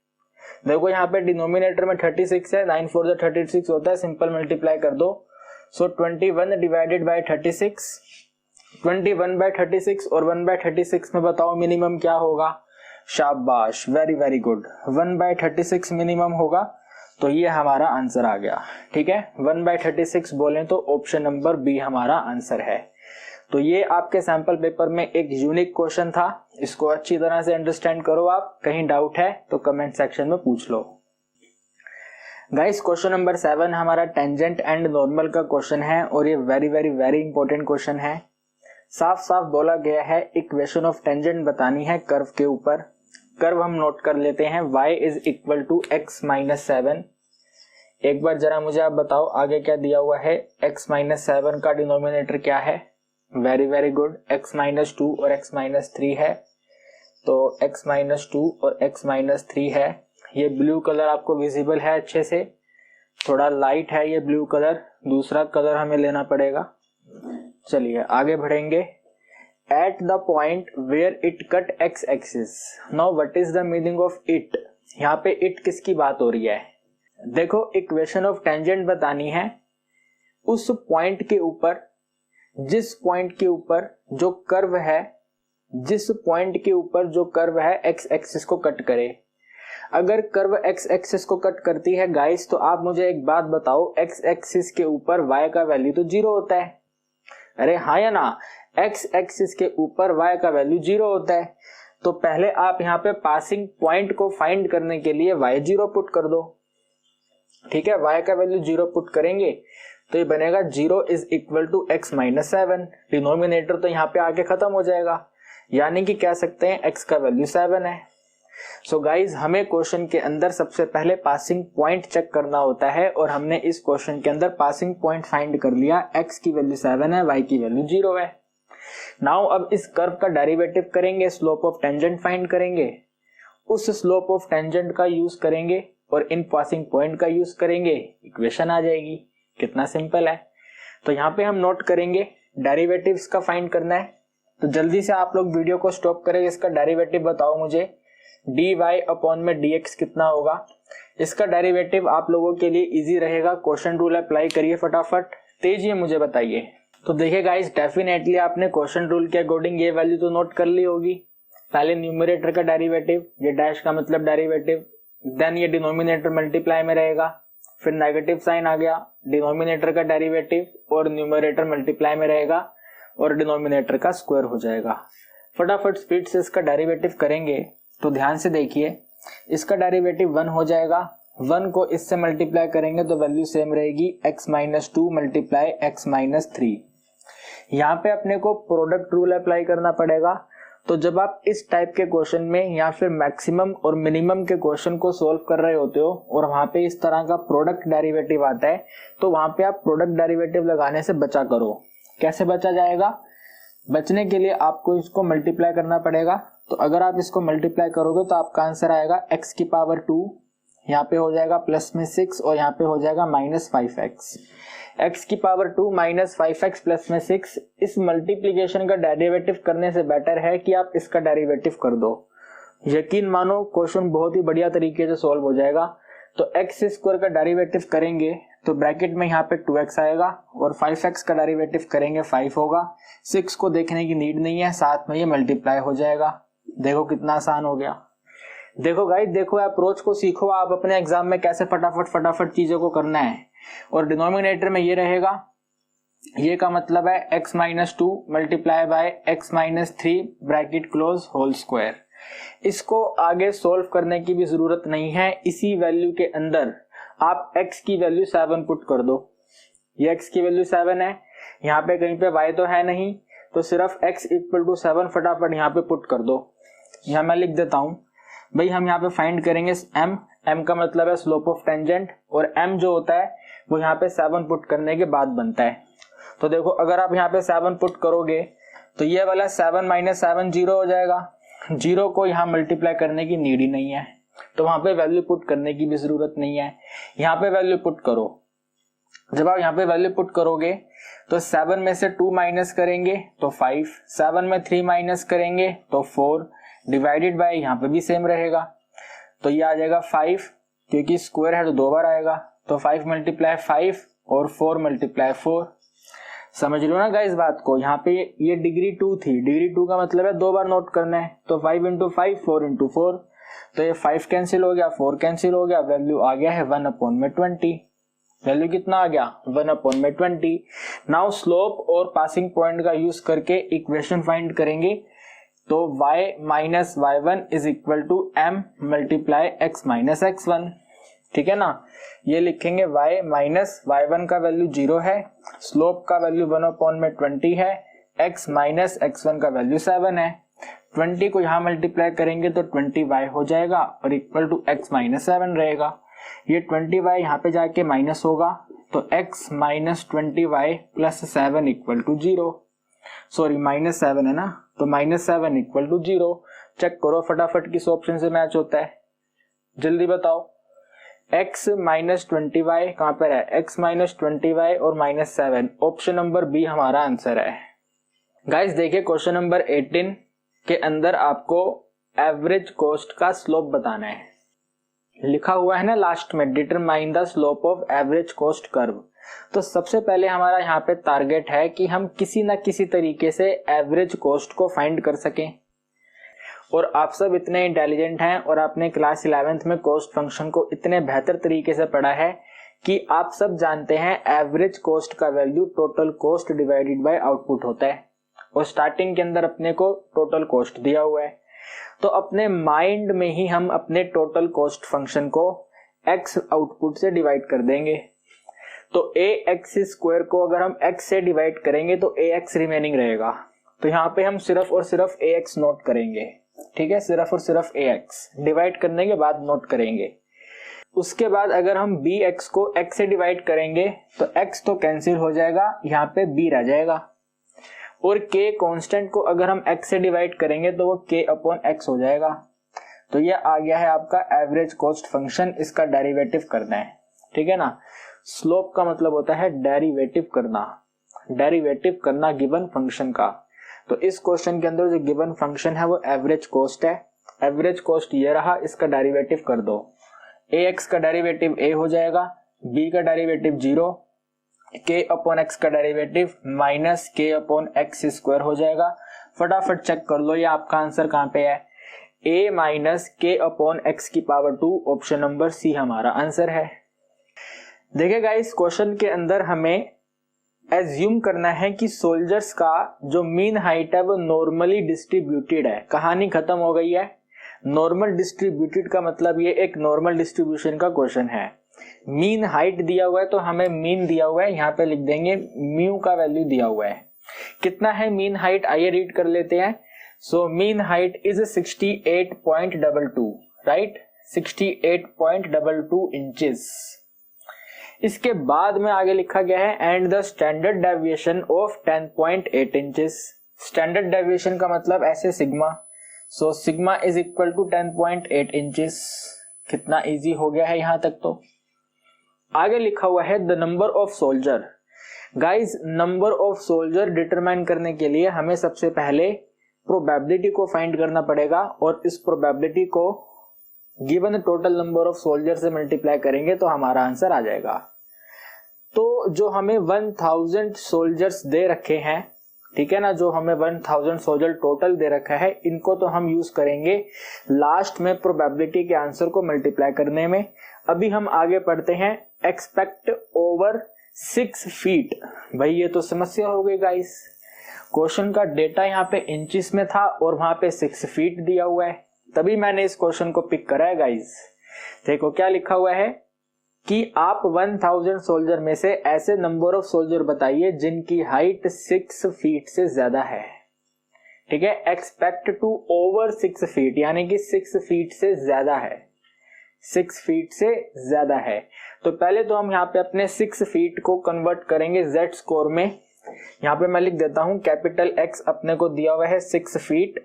देखो यहाँ पे डिनोमिनेटर में 36 है, 9 4 जा 36 होता है, सिंपल मल्टीप्लाई कर दो। सो 21 डिवाइडेड बाय 36, 21 बाय 36 और 1 बाय 36 में बताओ मिनिमम क्या होगा। शाबाश, very very good, 1 by 36 minimum होगा। तो ये हमारा आंसर आ गया, ठीक है। 1 बाय 36 बोले तो ऑप्शन नंबर बी हमारा आंसर है। तो ये आपके सैंपल पेपर में एक यूनिक क्वेश्चन था, इसको अच्छी तरह से अंडरस्टैंड करो आप। कहीं डाउट है तो कमेंट सेक्शन में पूछ लो। गाइस क्वेश्चन नंबर 7 हमारा टेंजेंट एंड नॉर्मल का क्वेश्चन है और ये very very very important question है। साफ साफ बोला गया है इक्वेशन ऑफ टेंजेंट बतानी है कर्व के ऊपर। कर्व हम नोट कर लेते हैं, y is equal to x minus 7। एक बार जरा मुझे आप बताओ आगे क्या दिया हुआ है। x माइनस 7 का डिनोमिनेटर क्या है, very very good, x minus 2 और x माइनस 3 है। तो x माइनस 2 और x माइनस 3 है। ये ब्लू कलर आपको विजिबल है अच्छे से, थोड़ा लाइट है ये ब्लू कलर, दूसरा कलर हमें लेना पड़ेगा। चलिए आगे बढ़ेंगे। At the point where it cut x axis, now what is the meaning of it. यहाँ पे इट किसकी बात हो रही है, देखो इक्वेशन ऑफ टेंजेंट बतानी है उस पॉइंट के ऊपर, जिस पॉइंट के ऊपर जो कर्व है, जिस पॉइंट के ऊपर जो कर्व है x एक्सिस को कट करे। अगर कर्व x एक्सिस को कट करती है गाइस तो आप मुझे एक बात बताओ, x एक्सिस के ऊपर y का वैल्यू तो 0 होता है। अरे हाँ या ना, x एक्सिस के ऊपर y का वैल्यू 0 होता है। तो पहले आप यहाँ पे पासिंग पॉइंट को फाइंड करने के लिए y 0 पुट कर दो, ठीक है। y का वैल्यू 0 पुट करेंगे तो ये बनेगा 0 is equal to x minus 7। Denominator तो यहाँ पे आके खत्म हो जाएगा, यानी कि कह सकते हैं x का वैल्यू 7 है। सो गाइज हमें क्वेश्चन के अंदर सबसे पहले पासिंग पॉइंट चेक करना होता है और हमने इस क्वेश्चन के अंदर पासिंग पॉइंट फाइंड कर लिया। x की वैल्यू 7 है, y की वैल्यू 0 है। नाउ अब इस कर्व का डेरिवेटिव करेंगे, स्लोप ऑफ टेंजेंट फाइंड करेंगे, उस स्लोप ऑफ टेंजेंट का यूज करेंगे और इन पासिंग पॉइंट का यूज करेंगे, इक्वेशन आ जाएगी। कितना सिंपल है। तो यहाँ पे हम नोट करेंगे डेरिवेटिव्स का फाइंड करना है। तो जल्दी से आप लोग वीडियो को स्टॉप करें, इसका डेरिवेटिव बताओ मुझे। dy अपॉन में dx कितना होगा। इसका डेरिवेटिव आप लोगों के लिए इजी रहेगा, क्वेश्चन रूल अप्लाई करिए फटाफट, तेजी मुझे बताइए। तो देखिए गाइस, डेफिनेटली आपने क्वेश्चन रूल के अकॉर्डिंग ये वैल्यू तो नोट कर ली होगी। पहले न्यूमरेटर का डेरिवेटिव, ये डैश का मतलब डेरिवेटिव, देन ये डिनोमिनेटर मल्टीप्लाई में रहेगा, फिर नेगेटिव साइन आ गया, डिनोमिनेटर का डेरिवेटिव और न्यूमरेटर मल्टीप्लाई में रहेगा और डिनोमिनेटर का स्क्वायर हो जाएगा। फटाफट स्पीड से इसका डेरिवेटिव करेंगे। तो ध्यान से देखिए, इसका डेरिवेटिव 1 हो जाएगा, 1 को इससे मल्टीप्लाई करेंगे तो वैल्यू सेम रहेगी, x minus 2 multiply x minus 3। यहाँ पे अपने को प्रोडक्ट रूल अप्लाई करना पड़ेगा। तो जब आप इस टाइप के क्वेश्चन में या फिर मैक्सिमम और मिनिमम के क्वेश्चन को सोल्व कर रहे होते हो और वहां पे इस तरह का प्रोडक्ट डेरिवेटिव आता है, तो वहां पे आप प्रोडक्ट डेरिवेटिव लगाने से बचा करो। कैसे बचा जाएगा? बचने के लिए आपको इसको मल्टीप्लाई करना पड़ेगा। तो अगर आप इसको मल्टीप्लाई करोगे तो आपका आंसर आएगा x की पावर 2, यहाँ पे हो जाएगा प्लस में 6 और यहाँ पे हो जाएगा माइनस 5x। x की पावर 2 माइनस 5x प्लस में 6, इस मल्टीप्लीकेशन का डेरिवेटिव करने से बेटर है कि आप इसका डेरिवेटिव कर दो। यकीन मानो क्वेश्चन बहुत ही बढ़िया तरीके से सॉल्व हो जाएगा। तो x स्क्वायर का डेरिवेटिव करेंगे तो ब्रैकेट में यहाँ पे 2x आएगा और 5x का डेरिवेटिव करेंगे 5 होगा। 6 को देखने की नीड नहीं है, साथ में ये मल्टीप्लाई हो जाएगा। देखो कितना आसान हो गया। देखो गाइस, देखो अप्रोच को सीखो आप अपने एग्जाम में कैसे फटाफट चीजों को करना है। और डिनोमिनेटर में ये रहेगा, ये का मतलब है x minus 2 multiply by x minus 3 bracket close whole square. इसको आगे सोल्व करने की भी जरूरत नहीं है, इसी वैल्यू के अंदर आप x की वैल्यू 7 पुट कर दो। ये x की वैल्यू 7 है, यहाँ पे कहीं पे y तो है नहीं, तो सिर्फ x इक्वल टू 7 फटाफट यहाँ पे पुट कर दो। यहाँ मैं लिख देता हूं भाई, हम यहाँ पे फाइंड करेंगे m का मतलब है स्लोप ऑफ टेंजेंट, और m जो होता है वो यहाँ पे 7 पुट करने के बाद बनता है। तो देखो अगर आप यहाँ पे 7 पुट करोगे तो ये वाला 7 माइनस 7 0 हो जाएगा। 0 को यहाँ मल्टीप्लाई करने की नीड ही नहीं है, तो वहां पे वैल्यू पुट करने की भी जरूरत नहीं है। यहाँ पे वैल्यू पुट करो। जब आप यहाँ पे वैल्यू पुट करोगे तो 7 में से 2 माइनस करेंगे तो 5, 7 में 3 माइनस करेंगे तो 4, डिवाइडेड बाय यहाँ पे भी सेम रहेगा, तो ये आ जाएगा 5, क्योंकि स्क्वायर है तो 2 बार आएगा, तो 5 मल्टीप्लाई 5 और 4 मल्टीप्लाई 4। समझ लो ना गाइस बात को। यहाँ पे ये डिग्री 2 थी, डिग्री 2 का मतलब है 2 बार नोट करना है, तो 5 इंटू 5 4 इंटू 4, तो ये 5 कैंसिल हो गया, 4 कैंसिल हो गया, वैल्यू आ गया है 1 अपॉन में 20। वैल्यू कितना आ गया? 1 अपॉन में 20। नाउ स्लोप और पासिंग पॉइंट का यूज करके इक्वेशन फाइंड करेंगे। तो y minus y1 is equal to m multiply x minus x1, ठीक है ना। ये लिखेंगे y माइनस y1 का वैल्यू 0 है, स्लोप का वैल्यू 1 अपॉन में 20 है, x माइनस x1 का वैल्यू 7 है। 20 को यहाँ मल्टीप्लाई करेंगे तो 20y हो जाएगा और इक्वल टू x माइनस 7 रहेगा। ये 20y यहाँ पे जाके माइनस होगा, तो x minus 20y plus 7 equal to 0। Sorry minus 7 है ना, तो माइनस 7 इक्वल टू 0। चेक करो फटाफट किस ऑप्शन से मैच होता है, जल्दी बताओ। x माइनस 20y कहां पर है? x माइनस 20y और माइनस 7, ऑप्शन नंबर बी हमारा आंसर है। गाइस देखिए क्वेश्चन नंबर 18 के अंदर आपको एवरेज कॉस्ट का स्लोप बताना है। लिखा हुआ है ना लास्ट में, determine the slope of average cost curve. तो सबसे पहले हमारा यहाँ पे टारगेट है कि हम किसी ना किसी तरीके से एवरेज कॉस्ट को फाइंड कर सकें। और आप सब इतने इंटेलिजेंट हैं और आपने क्लास 11th में कॉस्ट फंक्शन को इतने बेहतर तरीके से पढ़ा है कि आप सब जानते हैं एवरेज कॉस्ट का value total cost divided by output होता है। और स्टार्टिंग के अंदर अपने को टोटल कॉस्ट दिया हुआ है, तो अपने माइंड में ही हम अपने टोटल कॉस्ट फंक्शन को x आउटपुट से डिवाइड कर देंगे। तो ax स्क्वायर को अगर हम x से डिवाइड करेंगे तो ax रिमेनिंग रहेगा। तो यहाँ पे हम सिर्फ और सिर्फ ax नोट करेंगे, ठीक है, सिर्फ और सिर्फ ax डिवाइड करने के बाद नोट करेंगे। उसके बाद अगर हम bx को x से डिवाइड करेंगे तो x तो कैंसिल हो जाएगा, यहाँ पे b रह जाएगा, और k कांस्टेंट को अगर हम x से डिवाइड करेंगे तो वो k अपॉन x हो जाएगा। तो ये आ गया है आपका एवरेज कॉस्ट फंक्शन, इसका डेरिवेटिव करना है, ठीक है ना। स्लोप का मतलब होता है डेरिवेटिव करना, डेरिवेटिव करना गिवन फंक्शन का। तो इस क्वेश्चन के अंदर जो गिवन फंक्शन है वो एवरेज कॉस्ट है, एवरेज कॉस्ट ये रहा, इसका डेरिवेटिव कर दो। ax का डेरिवेटिव a हो जाएगा, b का डेरिवेटिव 0, k अपॉन x का derivative minus k upon x square हो जाएगा। फटाफट चेक कर लो ये आपका आंसर कहां पे है, a minus k upon x की पावर 2, ऑप्शन नंबर सी हमारा आंसर है। देखिए गाइस, क्वेश्चन के अंदर हमें एज्यूम करना है कि सोल्जर्स का जो मीन हाइट है वो नॉर्मली डिस्ट्रीब्यूटेड है। कहानी खत्म हो गई है। नॉर्मल डिस्ट्रीब्यूटेड का मतलब ये एक नॉर्मल डिस्ट्रीब्यूशन का क्वेश्चन है। मीन हाइट दिया हुआ है तो हमें मीन दिया हुआ है, यहाँ पे लिख देंगे म्यू का वैल्यू दिया हुआ है। कितना है मीन हाइट, आइए रीड कर लेते हैं। So mean height is 68.22, right, 68.22 inches. इसके बाद में आगे लिखा गया है and the standard deviation of 10.8 inches. Standard deviation का मतलब ऐसे sigma, so sigma is equal to 10.8 inches. कितना इजी हो गया है यहां तक। तो आगे लिखा हुआ है the number of soldier. Guys, number of soldier determine करने के लिए हमें सबसे पहले प्रोबेबिलिटी को फाइंड करना पड़ेगा, और इस प्रोबेबिलिटी को given total number of soldier से मल्टीप्लाई करेंगे तो हमारा आंसर आ जाएगा। तो जो हमें 1000 सोल्जर्स दे रखे हैं, ठीक है ना, जो हमें 1000 सोल्जर टोटल दे रखा है, इनको तो हम यूज करेंगे लास्ट में प्रोबेबिलिटी के आंसर को मल्टीप्लाई करने में। अभी हम आगे पढ़ते हैं एक्सपेक्ट ओवर 6 फीट। भाई ये तो समस्या हो गई गाइस, क्वेश्चन का डेटा यहाँ पे इंचेस में था और वहां पे 6 फीट दिया हुआ है, तभी मैंने इस क्वेश्चन को पिक करा है गाइस। देखो क्या लिखा हुआ है कि आप 1000 सोल्जर में से ऐसे नंबर ऑफ सोल्जर बताइए जिनकी हाइट 6 फीट से ज्यादा है, ठीक है। एक्सपेक्ट टू ओवर 6 फीट यानी कि 6 फीट से ज्यादा है, 6 फीट से ज्यादा है। तो पहले तो हम यहाँ पे अपने 6 फीट को कन्वर्ट करेंगे जेड स्कोर में। यहाँ पे मैं लिख देता हूं कैपिटल एक्स अपने को दिया हुआ है 6 फीट,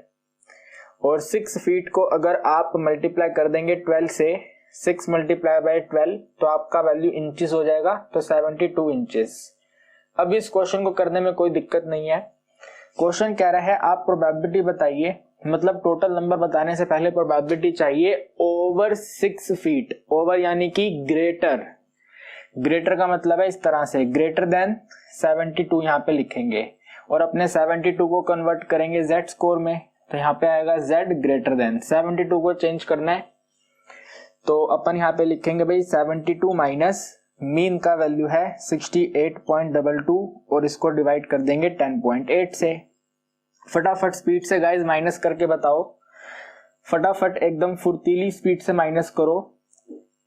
और 6 फीट को अगर आप मल्टीप्लाई कर देंगे 12 से, 6 मल्टीप्लाई बाय 12 तो आपका वैल्यू इंचेस हो जाएगा, तो 72 इंचेस। अब इस क्वेश्चन को करने में कोई दिक्कत नहीं है। क्वेश्चन कह रहा है आप प्रोबेबिलिटी बताइए, मतलब टोटल नंबर बताने से पहले प्रोबेबिलिटी चाहिए ओवर 6 फीट। ओवर यानी कि ग्रेटर, ग्रेटर का मतलब है इस तरह से ग्रेटर देन 72 यहाँ पे लिखेंगे, और अपने 72 को कन्वर्ट करेंगे जेड स्कोर में, तो यहाँ पे आएगा z ग्रेटर देन। 72 को चेंज करना है तो अपन यहाँ पे लिखेंगे भाई 72 माइनस मीन का वैल्यू है 68.22, और इसको डिवाइड कर देंगे 10.8 से। फटाफट स्पीड से गाइज माइनस करके बताओ, फटाफट एकदम फुर्तीली स्पीड से माइनस करो।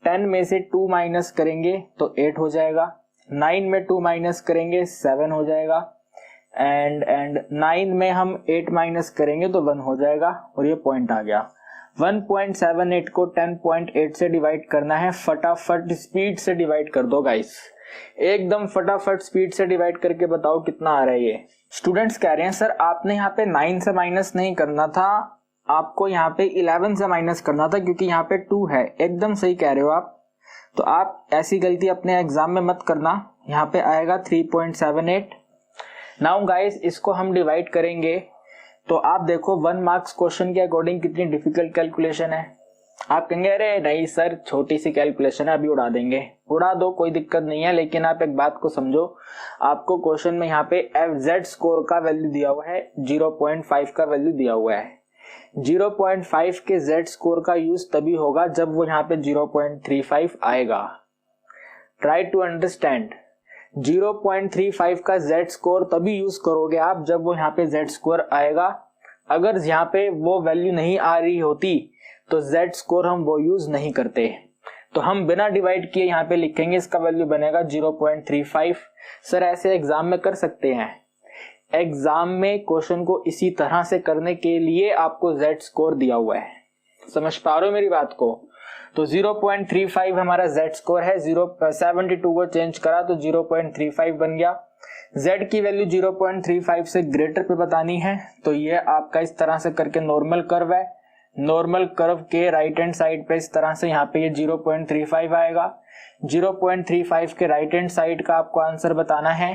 10 में से 2 माइनस करेंगे तो 8 हो जाएगा, 9 में 2 माइनस करेंगे 7 हो जाएगा, एंड 9 में हम 8 माइनस करेंगे तो 1 हो जाएगा, और ये पॉइंट आ गया। 1.78 को 10.8 से डिवाइड करना है, फटाफट स्पीड से डिवाइड कर दो गाइस, एकदम फटाफट स्पीड से डिवाइड करके बताओ कितना आ रहा है ये। स्टूडेंट्स कह रहे हैं सर आपने यहाँ पे 9 से माइनस नहीं करना था, आपको यहाँ पे 11 से माइनस करना था क्योंकि यहाँ पे 2 है। एकदम सही कह रहे हो आप, तो आप ऐसी गलती अपने एग्जाम में मत करना। यहाँ पे आएगा 3.78। नाउ गाइस इसको हम डिवाइड करेंगे तो आप देखो 1 मार्क्स क्वेश्चन के अकॉर्डिंग कितनी डिफिकल्ट कैलकुलेशन है। आप कहेंगे अरे नहीं सर छोटी सी कैलकुलेशन है अभी उड़ा देंगे, उड़ा दो कोई दिक्कत नहीं है, लेकिन आप एक बात को समझो, आपको क्वेश्चन में यहाँ पे एफजेड स्कोर का वैल्यू दिया हुआ है, 0.5 का वैल्यू दिया हुआ है। 0.5 के जेड स्कोर का यूज तभी होगा जब वो यहाँ पे 0.35 आएगा। ट्राई टू अंडरस्टैंड, 0.35 का जेड स्कोर तभी यूज करोगे आप जब वो यहाँ पे जेड स्कोर आएगा। अगर यहाँ पे वो वैल्यू नहीं आ रही होती तो जेड स्कोर हम वो यूज नहीं करते, तो हम बिना डिवाइड किए यहाँ पे लिखेंगे, इसका वैल्यू बनेगा 0.35। सर ऐसे एग्जाम में कर सकते हैं, एग्जाम में क्वेश्चन को इसी तरह से करने के लिए आपको Z स्कोर दिया हुआ है। समझ पा रहे हो मेरी बात को? तो 0.35 हमारा Z स्कोर है। 72 को चेंज करा तो 0.35 बन गया। Z की वैल्यू 0.35 से ग्रेटर पे बतानी है, तो ये आपका इस तरह से करके नॉर्मल कर्व है। नॉर्मल कर्व के राइट हैंड साइड पे इस तरह से यहाँ पे ये 0.35 आएगा। 0.35 के राइट हैंड साइड का आपको आंसर बताना है,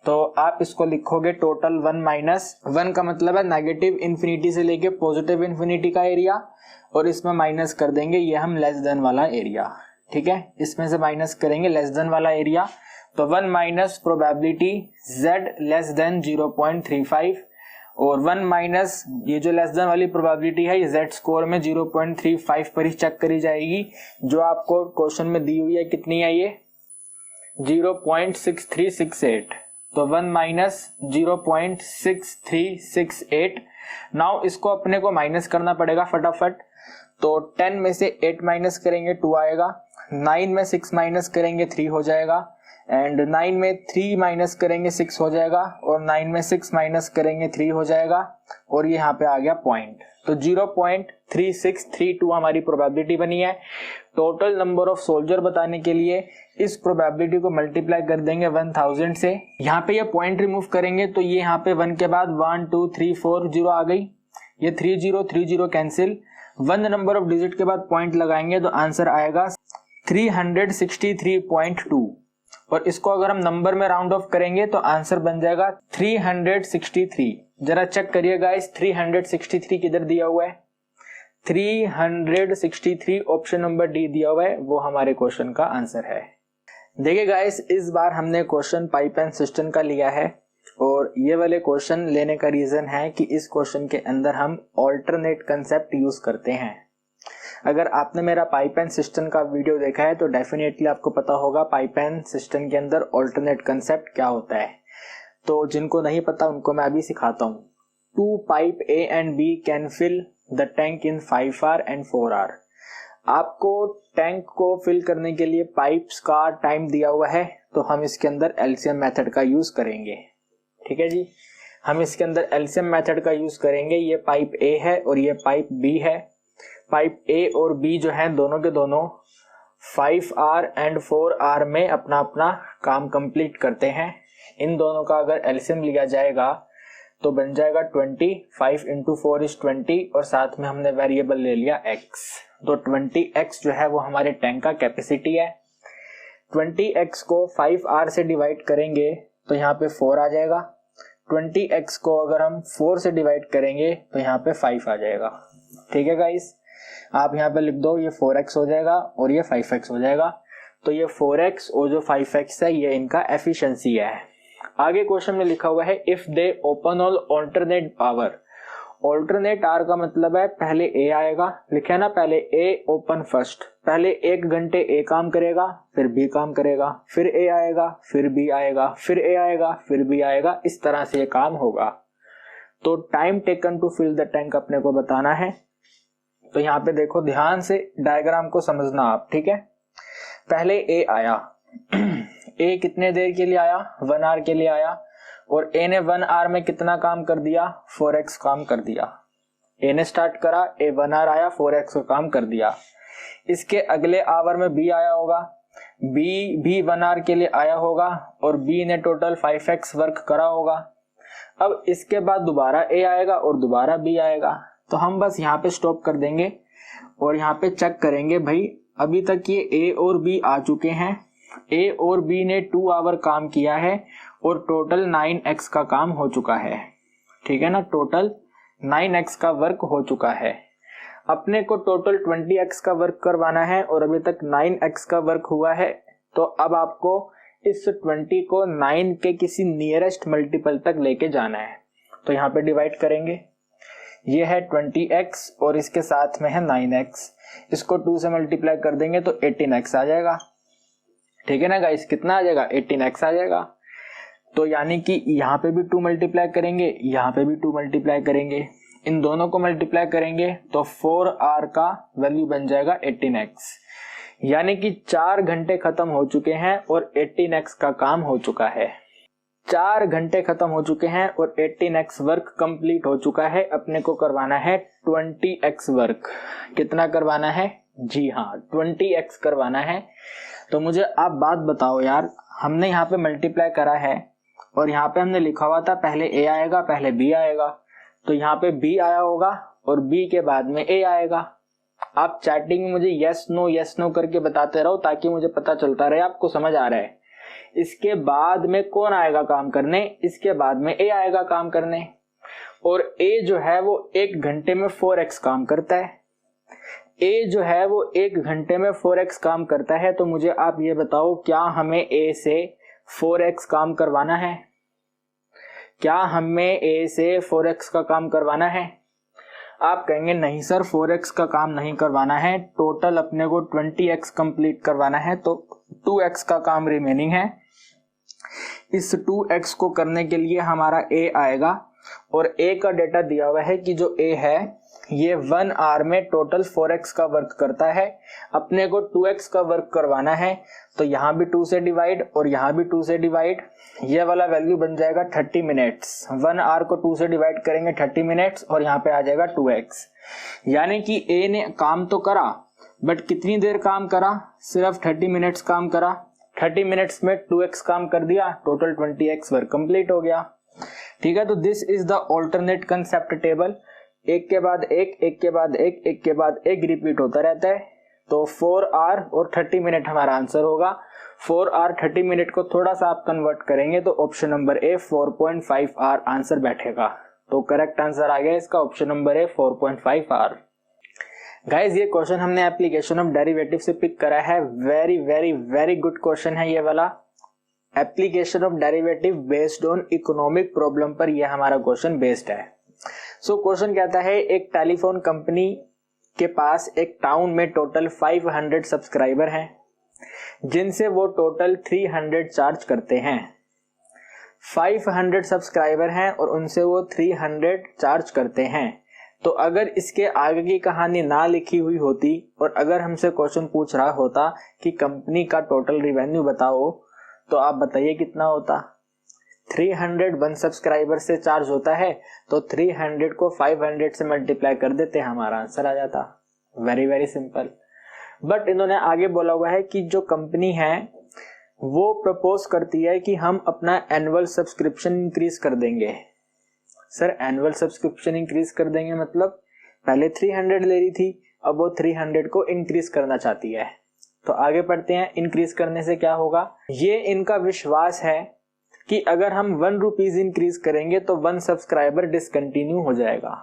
तो आप इसको लिखोगे टोटल 1 माइनस 1 का मतलब है नेगेटिव इन्फिनिटी से लेके पॉजिटिव इन्फिनिटी का एरिया, और इसमें माइनस कर देंगे ये हम लेस देन वाला एरिया। ठीक है, इसमें से माइनस करेंगे लेस देन वाला एरिया, तो 1 minus probability Z less than 0.35, और 1 माइनस ये जो लेस देन वाली प्रोबेबिलिटी है ये Z स्कोर में 0.35 पर ही चेक करी जाएगी, जो आपको क्वेश्चन में दी हुई है। कितनी है ये? 0.6368। तो 1 माइनस 0.6368। नाउ इसको अपने को माइनस करना पड़ेगा फटाफट। तो 10 में से 8 माइनस करेंगे 2 आएगा, 9 में 6 माइनस करेंगे 3 हो जाएगा, एंड 9 में 3 माइनस करेंगे 6 हो जाएगा, और 9 में 6 माइनस करेंगे 3 हो जाएगा, और ये यहाँ पे आ गया पॉइंट। तो 0.3632 हमारी प्रोबेबिलिटी बनी है। टोटल नंबर ऑफ सोल्जर बताने के लिए इस प्रोबेबिलिटी को मल्टीप्लाई कर देंगे 1000 से। यहाँ पे ये पॉइंट रिमूव करेंगे तो ये यहाँ पे 1 के बाद 1 2 3 4 0 आ गई, ये 30 कैंसिल। 1 नंबर ऑफ डिजिट के बाद पॉइंट लगाएंगे तो आंसर आएगा 363.2, और इसको अगर हम नंबर में राउंड ऑफ करेंगे तो आंसर बन जाएगा 363। जरा चेक करिए गाइस, 363 किधर दिया हुआ है? 363 ऑप्शन नंबर डी दिया हुआ है, वो हमारे क्वेश्चन का आंसर है। देखिए गाइस, इस बार हमने क्वेश्चन पाइप एंड सिस्टम का लिया है, और ये वाले क्वेश्चन लेने का रीजन है कि इस क्वेश्चन के अंदर हम ऑल्टरनेट कंसेप्ट यूज करते हैं। अगर आपने मेरा पाइप एंड सिस्टम का वीडियो देखा है तो डेफिनेटली आपको पता होगा पाइप एंड सिस्टम के अंदर ऑल्टरनेट कंसेप्ट क्या होता है। तो जिनको नहीं पता उनको मैं अभी सिखाता हूँ। 2 pipe A and B can fill the tank in 5 hours and 4 hours। आपको टैंक को फिल करने के लिए पाइप्स का टाइम दिया हुआ है, तो हम इसके अंदर एलसीएम मेथड का यूज करेंगे। ठीक है जी, हम इसके अंदर एलसीएम मेथड का यूज करेंगे। ये पाइप A है और ये पाइप B है। पाइप A और B जो है दोनों के दोनों 5 hours and 4 hours में अपना अपना काम कंप्लीट करते हैं। इन दोनों का अगर एलसीएम लिया जाएगा तो बन जाएगा 20, 5 into 4 is 20, और साथ में हमने वेरिएबल ले लिया x। तो 20x जो है वो हमारे टैंक का कैपेसिटी है। 20x को 5 hours से डिवाइड करेंगे तो यहाँ पे 4 आ जाएगा। 20x को अगर हम 4 से डिवाइड करेंगे तो यहाँ पे 5 आ जाएगा। ठीक है गाइस, आप यहाँ पे लिख दो, ये 4x हो जाएगा और ये 5x हो जाएगा। तो ये 4x और जो 5x है ये इनका एफिशिएंसी है। आगे क्वेश्चन में लिखा हुआ है if they open all alternate hour. Alternate hour का मतलब है पहले A आएगा, लिखे ना, पहले A ओपन फर्स्ट। पहले 1 घंटे A काम करेगा, फिर B काम करेगा, फिर A आएगा, फिर B आएगा, फिर A आएगा, फिर B आएगा, इस तरह से ये काम होगा। तो time taken to fill the tank अपने को बताना है। तो यहाँ पे देखो, ध्यान से डायग्राम को समझना आप। ठीक है, पहले A आया। A कितने देर के लिए आया? 1 hour के लिए आया, और A ने 1 hour में कितना काम कर दिया? 4x काम कर दिया। A ने स्टार्ट करा, A 1 hour आया, 4x का काम कर दिया। इसके अगले आवर में B आया होगा, B भी 1 hour के लिए आया होगा, और B ने टोटल 5x वर्क करा होगा। अब इसके बाद दोबारा A आएगा और दोबारा B आएगा। तो हम बस यहाँ पे स्टॉप कर देंगे और यहाँ पे चेक करेंगे, भाई अभी तक ये A और B आ चुके हैं। A और B ने 2 hour काम किया है और टोटल 9x का काम हो चुका है। ठीक है ना, टोटल 9x का वर्क हो चुका है। अपने को टोटल 20x का वर्क करवाना है और अभी तक 9x का वर्क हुआ है। तो अब आपको इस 20 को 9 के किसी नियरेस्ट मल्टीपल तक लेके जाना है। तो यहाँ पे डिवाइड करेंगे, ये है 20x और इसके साथ में है 9x। इसको 2 से मल्टीप्लाई कर देंगे तो 18x आ जाएगा। ठीक है ना गाइस, कितना आ जाएगा? 18x आ जाएगा। तो यानी कि यहाँ पे भी 2 मल्टीप्लाई करेंगे, यहाँ पे भी 2 मल्टीप्लाई करेंगे, इन दोनों को मल्टीप्लाई करेंगे तो 4 hour का वैल्यू बन जाएगा 18x। यानी कि 4 घंटे खत्म हो चुके हैं और 18x का काम हो चुका है। 4 घंटे खत्म हो चुके हैं और 18x वर्क कंप्लीट हो चुका है। अपने को करवाना है 20x वर्क। कितना करवाना है? जी हाँ, 20x करवाना है। तो मुझे आप बात बताओ यार, हमने यहाँ पे मल्टीप्लाई करा है और यहाँ पे हमने लिखा हुआ था पहले a आएगा पहले b आएगा, तो यहाँ पे b आया होगा और b के बाद में a आएगा। आप चैटिंग में मुझे यस नो करके बताते रहो ताकि मुझे पता चलता रहे आपको समझ आ रहा है। इसके बाद में कौन आएगा काम करने? इसके बाद में a आएगा काम करने, और a जो है वो 1 घंटे में 4x काम करता है। a जो है वो 1 घंटे में 4x काम करता है। तो मुझे आप ये बताओ, क्या हमें a से 4x काम करवाना है? क्या हमें a से 4x का काम करवाना है? आप कहेंगे नहीं सर 4x का काम नहीं करवाना है, टोटल अपने को 20x कंप्लीट करवाना है, तो 2x का काम रिमेनिंग है। इस 2x को करने के लिए हमारा a आएगा और a का डेटा दिया हुआ है कि जो a है ये 1 आवर में टोटल 4x का वर्क करता है। अपने को 2x का वर्क करवाना है, तो यहाँ भी 2 से डिवाइड और यहाँ भी 2 से डिवाइड, ये वाला वैल्यू बन जाएगा 30 मिनट्स। 1 आवर को 2 से डिवाइड करेंगे 30 मिनट्स और यहाँ पे आ जाएगा 2x। यानी कि a ने काम तो करा बट कितनी देर काम करा? सिर्फ 30 मिनट्स काम करा। 30 मिनट्स में 2x काम कर दिया, टोटल 20x वर्क कंप्लीट हो गया। ठीक है, तो this is the alternate concept table. एक के बाद एक, एक के बाद एक, एक के बाद एक रिपीट होता रहता है। तो 4 आवर और 30 मिनट हमारा आंसर होगा। 4 आवर 30 मिनट को थोड़ा सा आप कन्वर्ट करेंगे तो option number A 4.5 hour answer बैठेगा। तो करेक्ट आंसर आ गया इसका option number A 4.5 hour. Guys ये क्वेश्चन हमने एप्लीकेशन ऑफ डेरिवेटिव से पिक करा है। Very very very good question है ये वाला। Application of derivative based on economic problem पर यह हमारा क्वेश्चन बेस्ड है। सो क्वेश्चन कहता है, एक टेलीफोन कंपनी के पास एक टाउन में टोटल 500 सब्सक्राइबर हैं जिनसे वो टोटल 300 चार्ज करते हैं। 500 सब्सक्राइबर हैं और उनसे वो 300 चार्ज करते हैं। तो अगर इसके आगे की कहानी ना लिखी हुई होती और अगर हमसे क्वेश्चन पूछ रहा होता कि कंपनी का टोटल रिवेन्यू बताओ, तो आप बताइए कितना होता? 300 1 सब्सक्राइबर से चार्ज होता है, तो 300 को 500 से मल्टीप्लाई कर देते, हमारा आंसर आ जाता। Very very simple. बट इन्होंने आगे बोला हुआ है कि जो कंपनी है वो प्रपोज करती है कि हम अपना एनुअल सब्सक्रिप्शन इंक्रीज कर देंगे। सर एनुअल सब्सक्रिप्शन इंक्रीज कर देंगे मतलब पहले 300 ले रही थी, अब वो 300 को इंक्रीज करना चाहती है। तो आगे पढ़ते हैं, इंक्रीज करने से क्या होगा। ये इनका विश्वास है कि अगर हम 1 रुपीज इंक्रीज करेंगे तो 1 सब्सक्राइबर डिसकंटिन्यू हो जाएगा।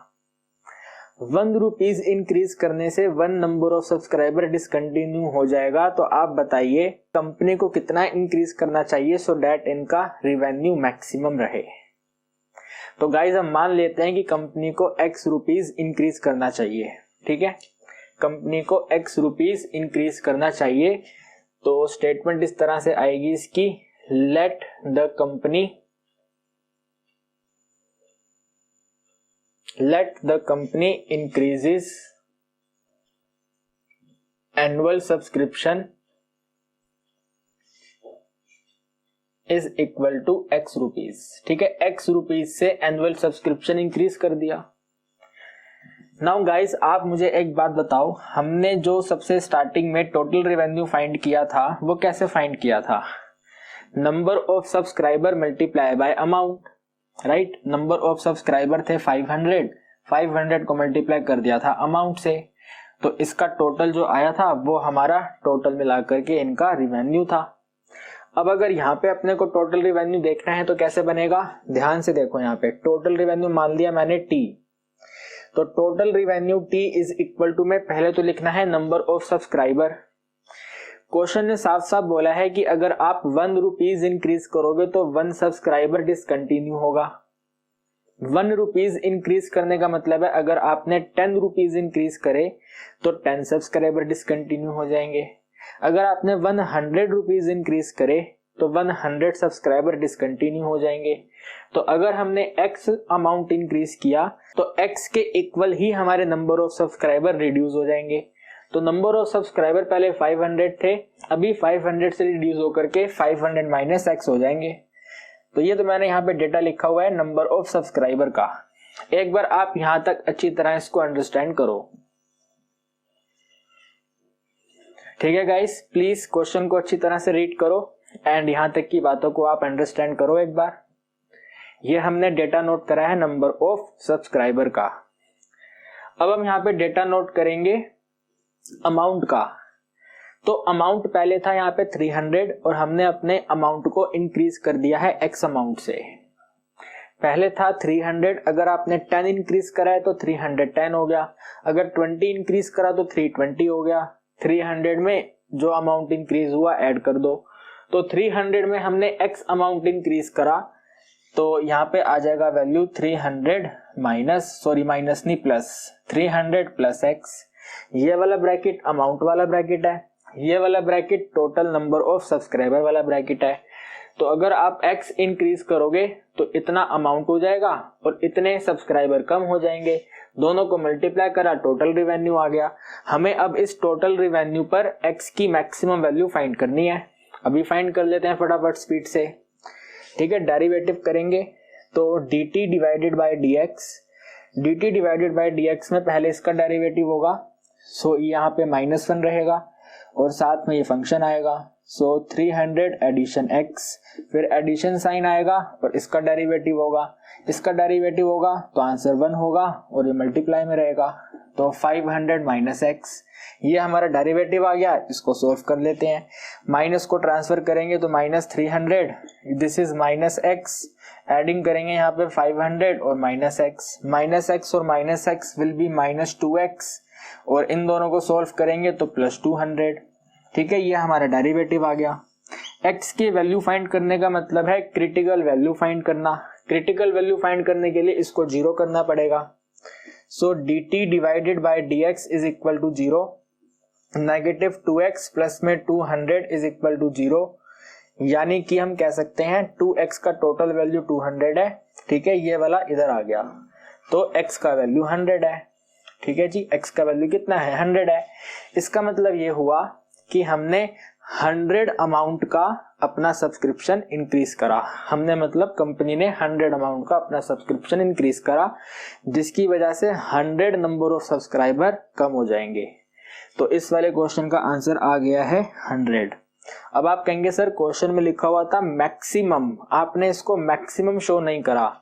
1 रुपीज इंक्रीज करने से 1 नंबर ऑफ सब्सक्राइबर डिसकंटिन्यू हो जाएगा। तो आप बताइए कंपनी को कितना इंक्रीज करना चाहिए सो दैट इनका रिवेन्यू मैक्सिमम रहे। तो गाइज हम मान लेते हैं कि कंपनी को x रुपीज इंक्रीज करना चाहिए। ठीक है, कंपनी को x रुपीज इंक्रीज करना चाहिए। तो स्टेटमेंट इस तरह से आएगी इसकी, let the company increases annual subscription is equal to x rupees. ठीक है, x रुपीज से एनुअल सब्सक्रिप्शन इंक्रीज कर दिया। नाउ गाइस आप मुझे एक बात बताओ, हमने जो सबसे स्टार्टिंग में टोटल रेवेन्यू फाइंड किया था वो कैसे फाइंड किया था? Number of subscriber multiply by amount, right. Number of subscriber थे 500 को मल्टीप्लाई कर दिया था अमाउंट से, तो इसका टोटल जो आया था वो हमारा टोटल मिलाकर के इनका रिवेन्यू था। अब अगर यहाँ पे अपने को टोटल रिवेन्यू देखना है तो कैसे बनेगा? ध्यान से देखो, यहाँ पे टोटल रिवेन्यू मान लिया मैंने T, तो total revenue T is equal to में पहले तो लिखना है नंबर ऑफ सब्सक्राइबर। क्वेश्चन ने साफ साफ बोला है कि अगर आप 1 रुपीज इंक्रीज करोगे तो 1 सब्सक्राइबर डिसकंटिन्यू होगा। 1 रुपीज इंक्रीज करने का मतलब है अगर आपने 10 रुपीज इंक्रीज करे तो 10 सब्सक्राइबर डिसकंटिन्यू हो जाएंगे। अगर आपने 100 रुपीज इंक्रीज करे तो 100 सब्सक्राइबर डिसकंटिन्यू हो जाएंगे। तो अगर हमने x अमाउंट इंक्रीज किया तो x के इक्वल ही हमारे नंबर ऑफ सब्सक्राइबर रिड्यूस हो जाएंगे। तो नंबर ऑफ सब्सक्राइबर पहले 500 थे, अभी 500 से रिड्यूस होकर के 500 माइनस x हो जाएंगे। तो ये तो मैंने यहाँ पे डेटा लिखा हुआ है नंबर ऑफ सब्सक्राइबर का। एक बार आप यहां तक अच्छी तरह इसको अंडरस्टैंड करो। ठीक है गाइस, प्लीज क्वेश्चन को अच्छी तरह से रीड करो एंड यहां तक की बातों को आप अंडरस्टैंड करो एक बार। ये हमने डेटा नोट करा है नंबर ऑफ सब्सक्राइबर का। अब हम यहाँ पे डेटा नोट करेंगे अमाउंट का। तो अमाउंट पहले था यहाँ पे 300 और हमने अपने अमाउंट को इंक्रीज कर दिया है एक्स अमाउंट से। पहले था 300, अगर आपने 10 इंक्रीज करा है तो 310 हो गया, अगर 20 इंक्रीज करा तो 320 हो गया। 300 में जो अमाउंट इंक्रीज हुआ ऐड कर दो। तो 300 में हमने एक्स अमाउंट इंक्रीज करा तो यहाँ पे आ जाएगा वैल्यू 300 माइनस नहीं प्लस 300 प्लस एक्स। ये वाला ब्रैकेट अमाउंट वाला ब्रैकेट है, ये वाला bracket total number of subscriber वाला ब्रैकेट है। तो अगर आप x इंक्रीज करोगे तो इतना अमाउंट हो जाएगा और इतने सब्सक्राइबर कम हो जाएंगे। दोनों को मल्टीप्लाई करा, टोटल रिवेन्यू आ गया। हमें अब इस टोटल रिवेन्यू पर x की मैक्सिमम वैल्यू फाइंड करनी है। अभी फाइंड कर लेते हैं फटाफट स्पीड से। ठीक है, डेरिवेटिव करेंगे तो dt divided by dx, dt divided by dx में पहले इसका डेरिवेटिव होगा, सो यहाँ पे -1 रहेगा और साथ में ये फंक्शन आएगा। सो 300 एडिशन x, फिर एडिशन साइन आएगा और इसका डेरिवेटिव होगा, इसका डेरिवेटिव होगा तो आंसर 1 होगा और ये मल्टीप्लाई में रहेगा। तो 500 माइनस x, ये हमारा डेरिवेटिव आ गया। इसको सोल्व कर लेते हैं। माइनस को ट्रांसफर करेंगे तो -300, दिस इज -x, एडिंग करेंगे यहाँ पे 500 और -x और -x विल बी -2x और इन दोनों को सोल्व करेंगे तो +200। ठीक है, ये हमारा डेरिवेटिव आ गया। x की वैल्यू फाइंड करने का मतलब है क्रिटिकल वैल्यू फाइंड करना। क्रिटिकल वैल्यू फाइंड करने के लिए इसको 0 करना पड़ेगा। So dt divided by dx is equal to 0, -2x plus में 200 इज इक्वल टू 0, यानी कि हम कह सकते हैं 2x का टोटल वैल्यू 200 है। ठीक है, ये वाला इधर आ गया तो x का वैल्यू 100 है। ठीक है जी, x का वैल्यू कितना है, 100 है। इसका मतलब ये हुआ कि हमने 100 अमाउंट का अपना सब्सक्रिप्शन इंक्रीज करा। हमने मतलब कंपनी ने 100 अमाउंट का अपना सब्सक्रिप्शन इंक्रीज करा, जिसकी वजह से 100 नंबर ऑफ सब्सक्राइबर कम हो जाएंगे। तो इस वाले क्वेश्चन का आंसर आ गया है 100। अब आप कहेंगे सर क्वेश्चन में लिखा हुआ था मैक्सिमम, आपने इसको मैक्सिमम शो नहीं करा।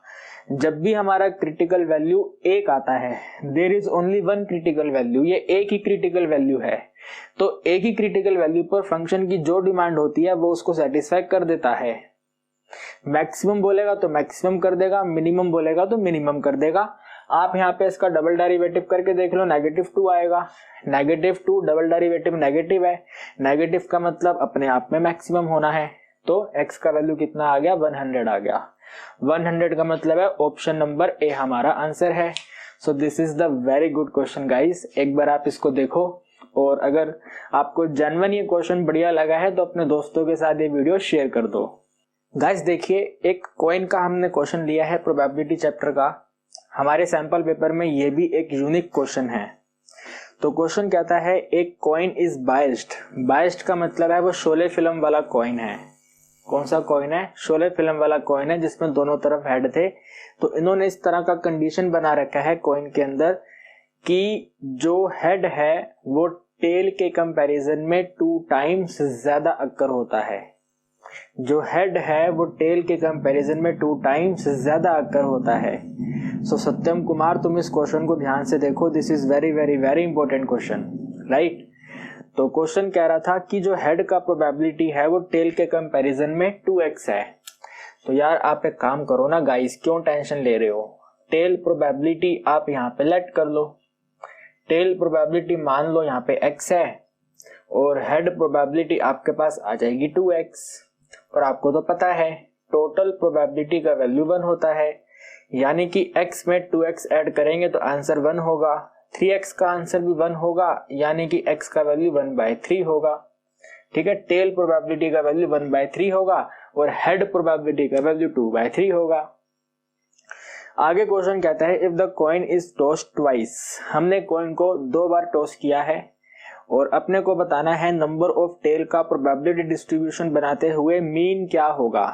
जब भी हमारा क्रिटिकल वैल्यू 1 आता है, there is only one critical value, ये एक ही क्रिटिकल वैल्यू है। तो एक ही क्रिटिकल वैल्यू पर फंक्शन की जो डिमांड होती है वो उसको सेटिस्फाई कर देता है। मैक्सिमम बोलेगा तो मैक्सिमम कर देगा, मिनिमम बोलेगा तो मिनिमम कर देगा। आप यहाँ पे इसका डबल डेरिवेटिव करके देख लो, -2 आएगा। -2 डबल डेरिवेटिव नेगेटिव है, नेगेटिव का मतलब अपने आप में मैक्सिमम होना है। तो x का वैल्यू कितना आ गया, 100 आ गया। 100 का मतलब है ऑप्शन नंबर ए हमारा आंसर है। सो this is the very good question guys. एक बार आप इसको देखो और अगर आपको जेन्युइन ये क्वेश्चन बढ़िया लगा है तो अपने दोस्तों के साथ ये वीडियो शेयर कर दो। गाइस देखिए, एक कॉइन का हमने क्वेश्चन लिया है प्रोबेबिलिटी चैप्टर का। हमारे सैंपल पेपर में ये भी एक यूनिक क्वेश्चन है। तो क्वेश्चन कहता है एक कॉइन इज बायस्ड। बायस्ड का मतलब है वो शोले फिल्म वाला कॉइन है। कौन सा कॉइन है, शोले फिल्म वाला कॉइन है जिसमें दोनों तरफ हेड थे। तो इन्होंने इस तरह का कंडीशन बना रखा है कॉइन के अंदर कि जो हेड है वो टेल के कंपैरिजन में 2 टाइम्स ज्यादा अक्कर होता है। जो हेड है वो टेल के कंपैरिजन में 2 टाइम्स ज्यादा अक्कर होता है। सो सत्यम कुमार, तुम इस क्वेश्चन को ध्यान से देखो, this is very very very important question, right. तो क्वेश्चन कह रहा था कि जो हेड का प्रोबेबिलिटी है वो टेल के कंपैरिजन में 2x है। तो यार आप एक काम करो ना गाइस, क्यों टेंशन ले रहे हो। टेल प्रोबेबिलिटी आप यहाँ पे लेट कर लो, टेल प्रोबेबिलिटी मान लो यहाँ पे x है और हेड प्रोबेबिलिटी आपके पास आ जाएगी 2x। और आपको तो पता है टोटल प्रोबेबिलिटी का वैल्यू 1 होता है, यानी कि x में 2x ऐड करेंगे तो आंसर 1 होगा। 3x का आंसर भी 1 होगा, यानी कि x का वैल्यू 1/3 होगा। ठीक है, टेल प्रोबेबिलिटी का वैल्यू 1/3 होगा और हेड प्रोबेबिलिटी का वैल्यू 2/3 होगा। आगे क्वेश्चन कहता है if the coin is tossed twice. हमने कॉइन को 2 बार टॉस किया है और अपने को बताना है नंबर ऑफ टेल का प्रोबेबिलिटी डिस्ट्रीब्यूशन बनाते हुए मीन क्या होगा।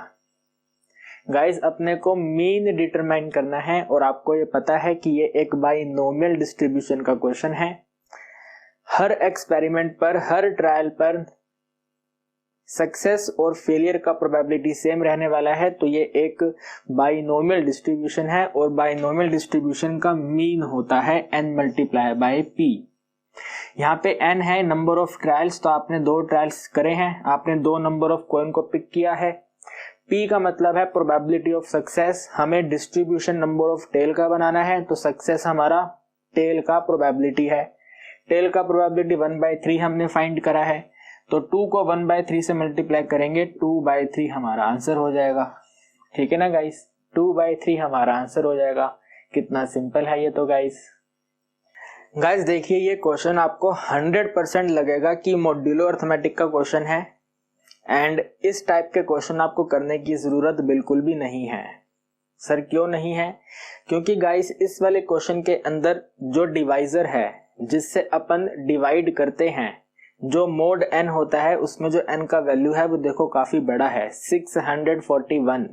गाइस अपने को मीन डिटरमाइन करना है और आपको ये पता है कि ये एक बाइनोमियल डिस्ट्रीब्यूशन का क्वेश्चन है। हर एक्सपेरिमेंट पर, हर ट्रायल पर सक्सेस और फेलियर का प्रोबेबिलिटी सेम रहने वाला है, तो ये एक बाइनोमियल डिस्ट्रीब्यूशन है और बाइनोमियल डिस्ट्रीब्यूशन का मीन होता है n मल्टीप्लाई बाय p। यहाँ पे n है नंबर ऑफ ट्रायल्स, तो आपने 2 ट्रायल्स करे हैं, आपने 2 नंबर ऑफ कॉइन को पिक किया है। p का मतलब है प्रोबेबिलिटी ऑफ सक्सेस, हमें डिस्ट्रीब्यूशन नंबर ऑफ टेल का बनाना है, तो सक्सेस हमारा टेल का प्रोबेबिलिटी है। टेल का प्रोबेबिलिटी 1/3 हमने फाइंड करा है, तो 2 को 1/3 से मल्टीप्लाई करेंगे, 2/3 हमारा आंसर हो जाएगा। ठीक है ना गाइस, 2/3 हमारा आंसर हो जाएगा। कितना सिंपल है ये तो गाइस। गाइस देखिए ये क्वेश्चन आपको 100% लगेगा कि मॉड्यूलो अरिथमेटिक का क्वेश्चन है, एंड इस टाइप के क्वेश्चन आपको करने की जरूरत बिल्कुल भी नहीं है। सर क्यों नहीं है? क्योंकि गाइस इस वाले क्वेश्चन के अंदर जो डिवाइजर है जिससे अपन डिवाइड करते हैं, जो मोड n होता है, उसमें जो n का वैल्यू है वो देखो काफी बड़ा है, 641।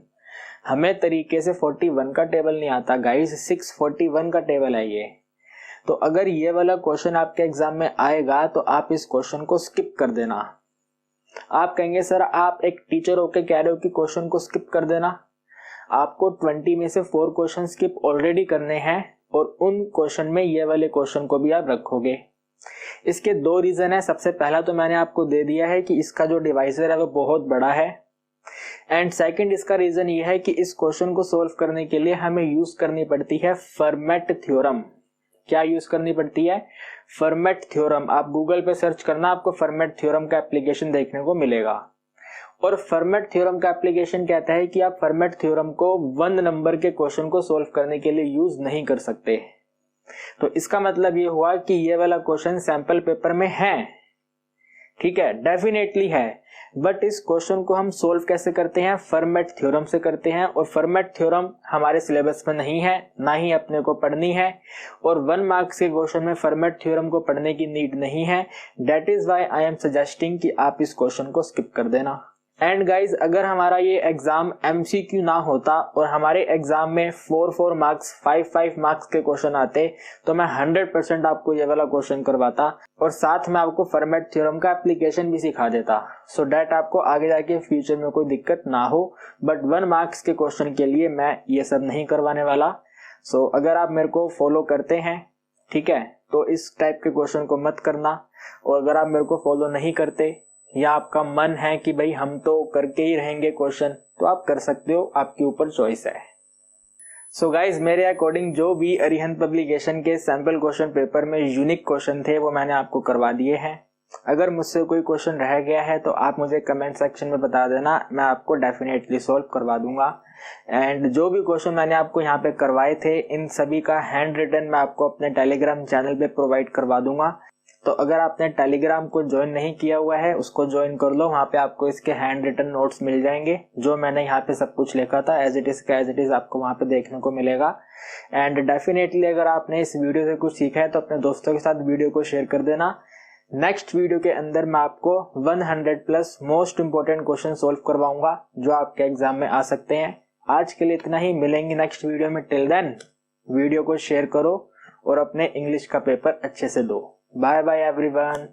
हमें तरीके से 41 का टेबल नहीं आता गाइस, 641 का टेबल है ये। तो अगर ये वाला क्वेश्चन आपके एग्जाम में आएगा तो आप इस क्वेश्चन को स्किप कर देना। आप कहेंगे सर आप एक टीचर होके कह रहे हो कि क्वेश्चन को स्किप कर देना। आपको 20 में से 4 क्वेश्चन स्किप ऑलरेडी करने हैं और उन क्वेश्चन में ये वाले क्वेश्चन को भी आप रखोगे। इसके 2 रीजन है। सबसे पहला तो मैंने आपको दे दिया है कि इसका जो डिवाइजर है वो बहुत बड़ा है, एंड सेकंड इसका रीजन ये है कि इस क्वेश्चन को सोल्व करने के लिए हमें यूज करनी पड़ती है फर्मेट थ्योरम। क्या यूज करनी पड़ती है? Format theorem. आप गूगल पे सर्च करना, आपको फर्मेट थ्योरम का एप्लीकेशन देखने को मिलेगा। और फर्मेट थ्योरम का एप्लीकेशन कहता है कि आप फर्मेट थ्योरम को 1 नंबर के क्वेश्चन को सोल्व करने के लिए यूज नहीं कर सकते। तो इसका मतलब ये हुआ कि ये वाला क्वेश्चन सैंपल पेपर में है, ठीक है, डेफिनेटली है, बट इस क्वेश्चन को हम सोल्व कैसे करते हैं? फर्मेट थ्योरम से करते हैं, और फर्मेट थ्योरम हमारे सिलेबस में नहीं है, ना ही अपने को पढ़नी है, और 1 मार्क्स के क्वेश्चन में फर्मेट थ्योरम को पढ़ने की नीड नहीं है। That is why I am suggesting कि आप इस क्वेश्चन को स्किप कर देना। एंड गाइज अगर हमारा ये एग्जाम MCQ ना होता और हमारे एग्जाम में 4 मार्क्स 5 मार्क्स के क्वेश्चन आते तो मैं 100% आपको ये वाला क्वेश्चन करवाता और साथ में आपको फर्मेट थ्योरम का एप्लीकेशन भी सिखा देता, सो डैट आपको आगे जाके फ्यूचर में कोई दिक्कत ना हो। बट 1 मार्क्स के क्वेश्चन के लिए मैं ये सब नहीं करवाने वाला। सो अगर आप मेरे को फॉलो करते हैं, ठीक है, तो इस टाइप के क्वेश्चन को मत करना, और अगर आप मेरे को फॉलो नहीं करते या आपका मन है कि भाई हम तो करके ही रहेंगे क्वेश्चन, तो आप कर सकते हो, आपके ऊपर चॉइस है। सो गाइज मेरे अकॉर्डिंग जो भी अरिहंत पब्लिकेशन के सैंपल क्वेश्चन पेपर में यूनिक क्वेश्चन थे वो मैंने आपको करवा दिए हैं। अगर मुझसे कोई क्वेश्चन रह गया है तो आप मुझे कमेंट सेक्शन में बता देना, मैं आपको डेफिनेटली सॉल्व करवा दूंगा। एंड जो भी क्वेश्चन मैंने आपको यहाँ पे करवाए थे इन सभी का हैंड रिटन मैं आपको अपने टेलीग्राम चैनल पे प्रोवाइड करवा दूंगा। तो अगर आपने टेलीग्राम को ज्वाइन नहीं किया हुआ है उसको ज्वाइन कर लो, वहां पे आपको इसके हैंड रिटन नोट्स मिल जाएंगे। जो मैंने यहाँ पे सब कुछ लिखा था एज इट इज आपको वहां पे देखने को मिलेगा। एंड डेफिनेटली अगर आपने इस वीडियो से कुछ सीखा है तो अपने दोस्तों के साथ वीडियो को शेयर कर देना। नेक्स्ट वीडियो के अंदर मैं आपको 100+ मोस्ट इंपोर्टेंट क्वेश्चन सोल्व करवाऊंगा जो आपके एग्जाम में आ सकते हैं। आज के लिए इतना ही, मिलेंगे नेक्स्ट वीडियो में। टिल देन वीडियो को शेयर करो और अपने इंग्लिश का पेपर अच्छे से दो। Bye bye everyone.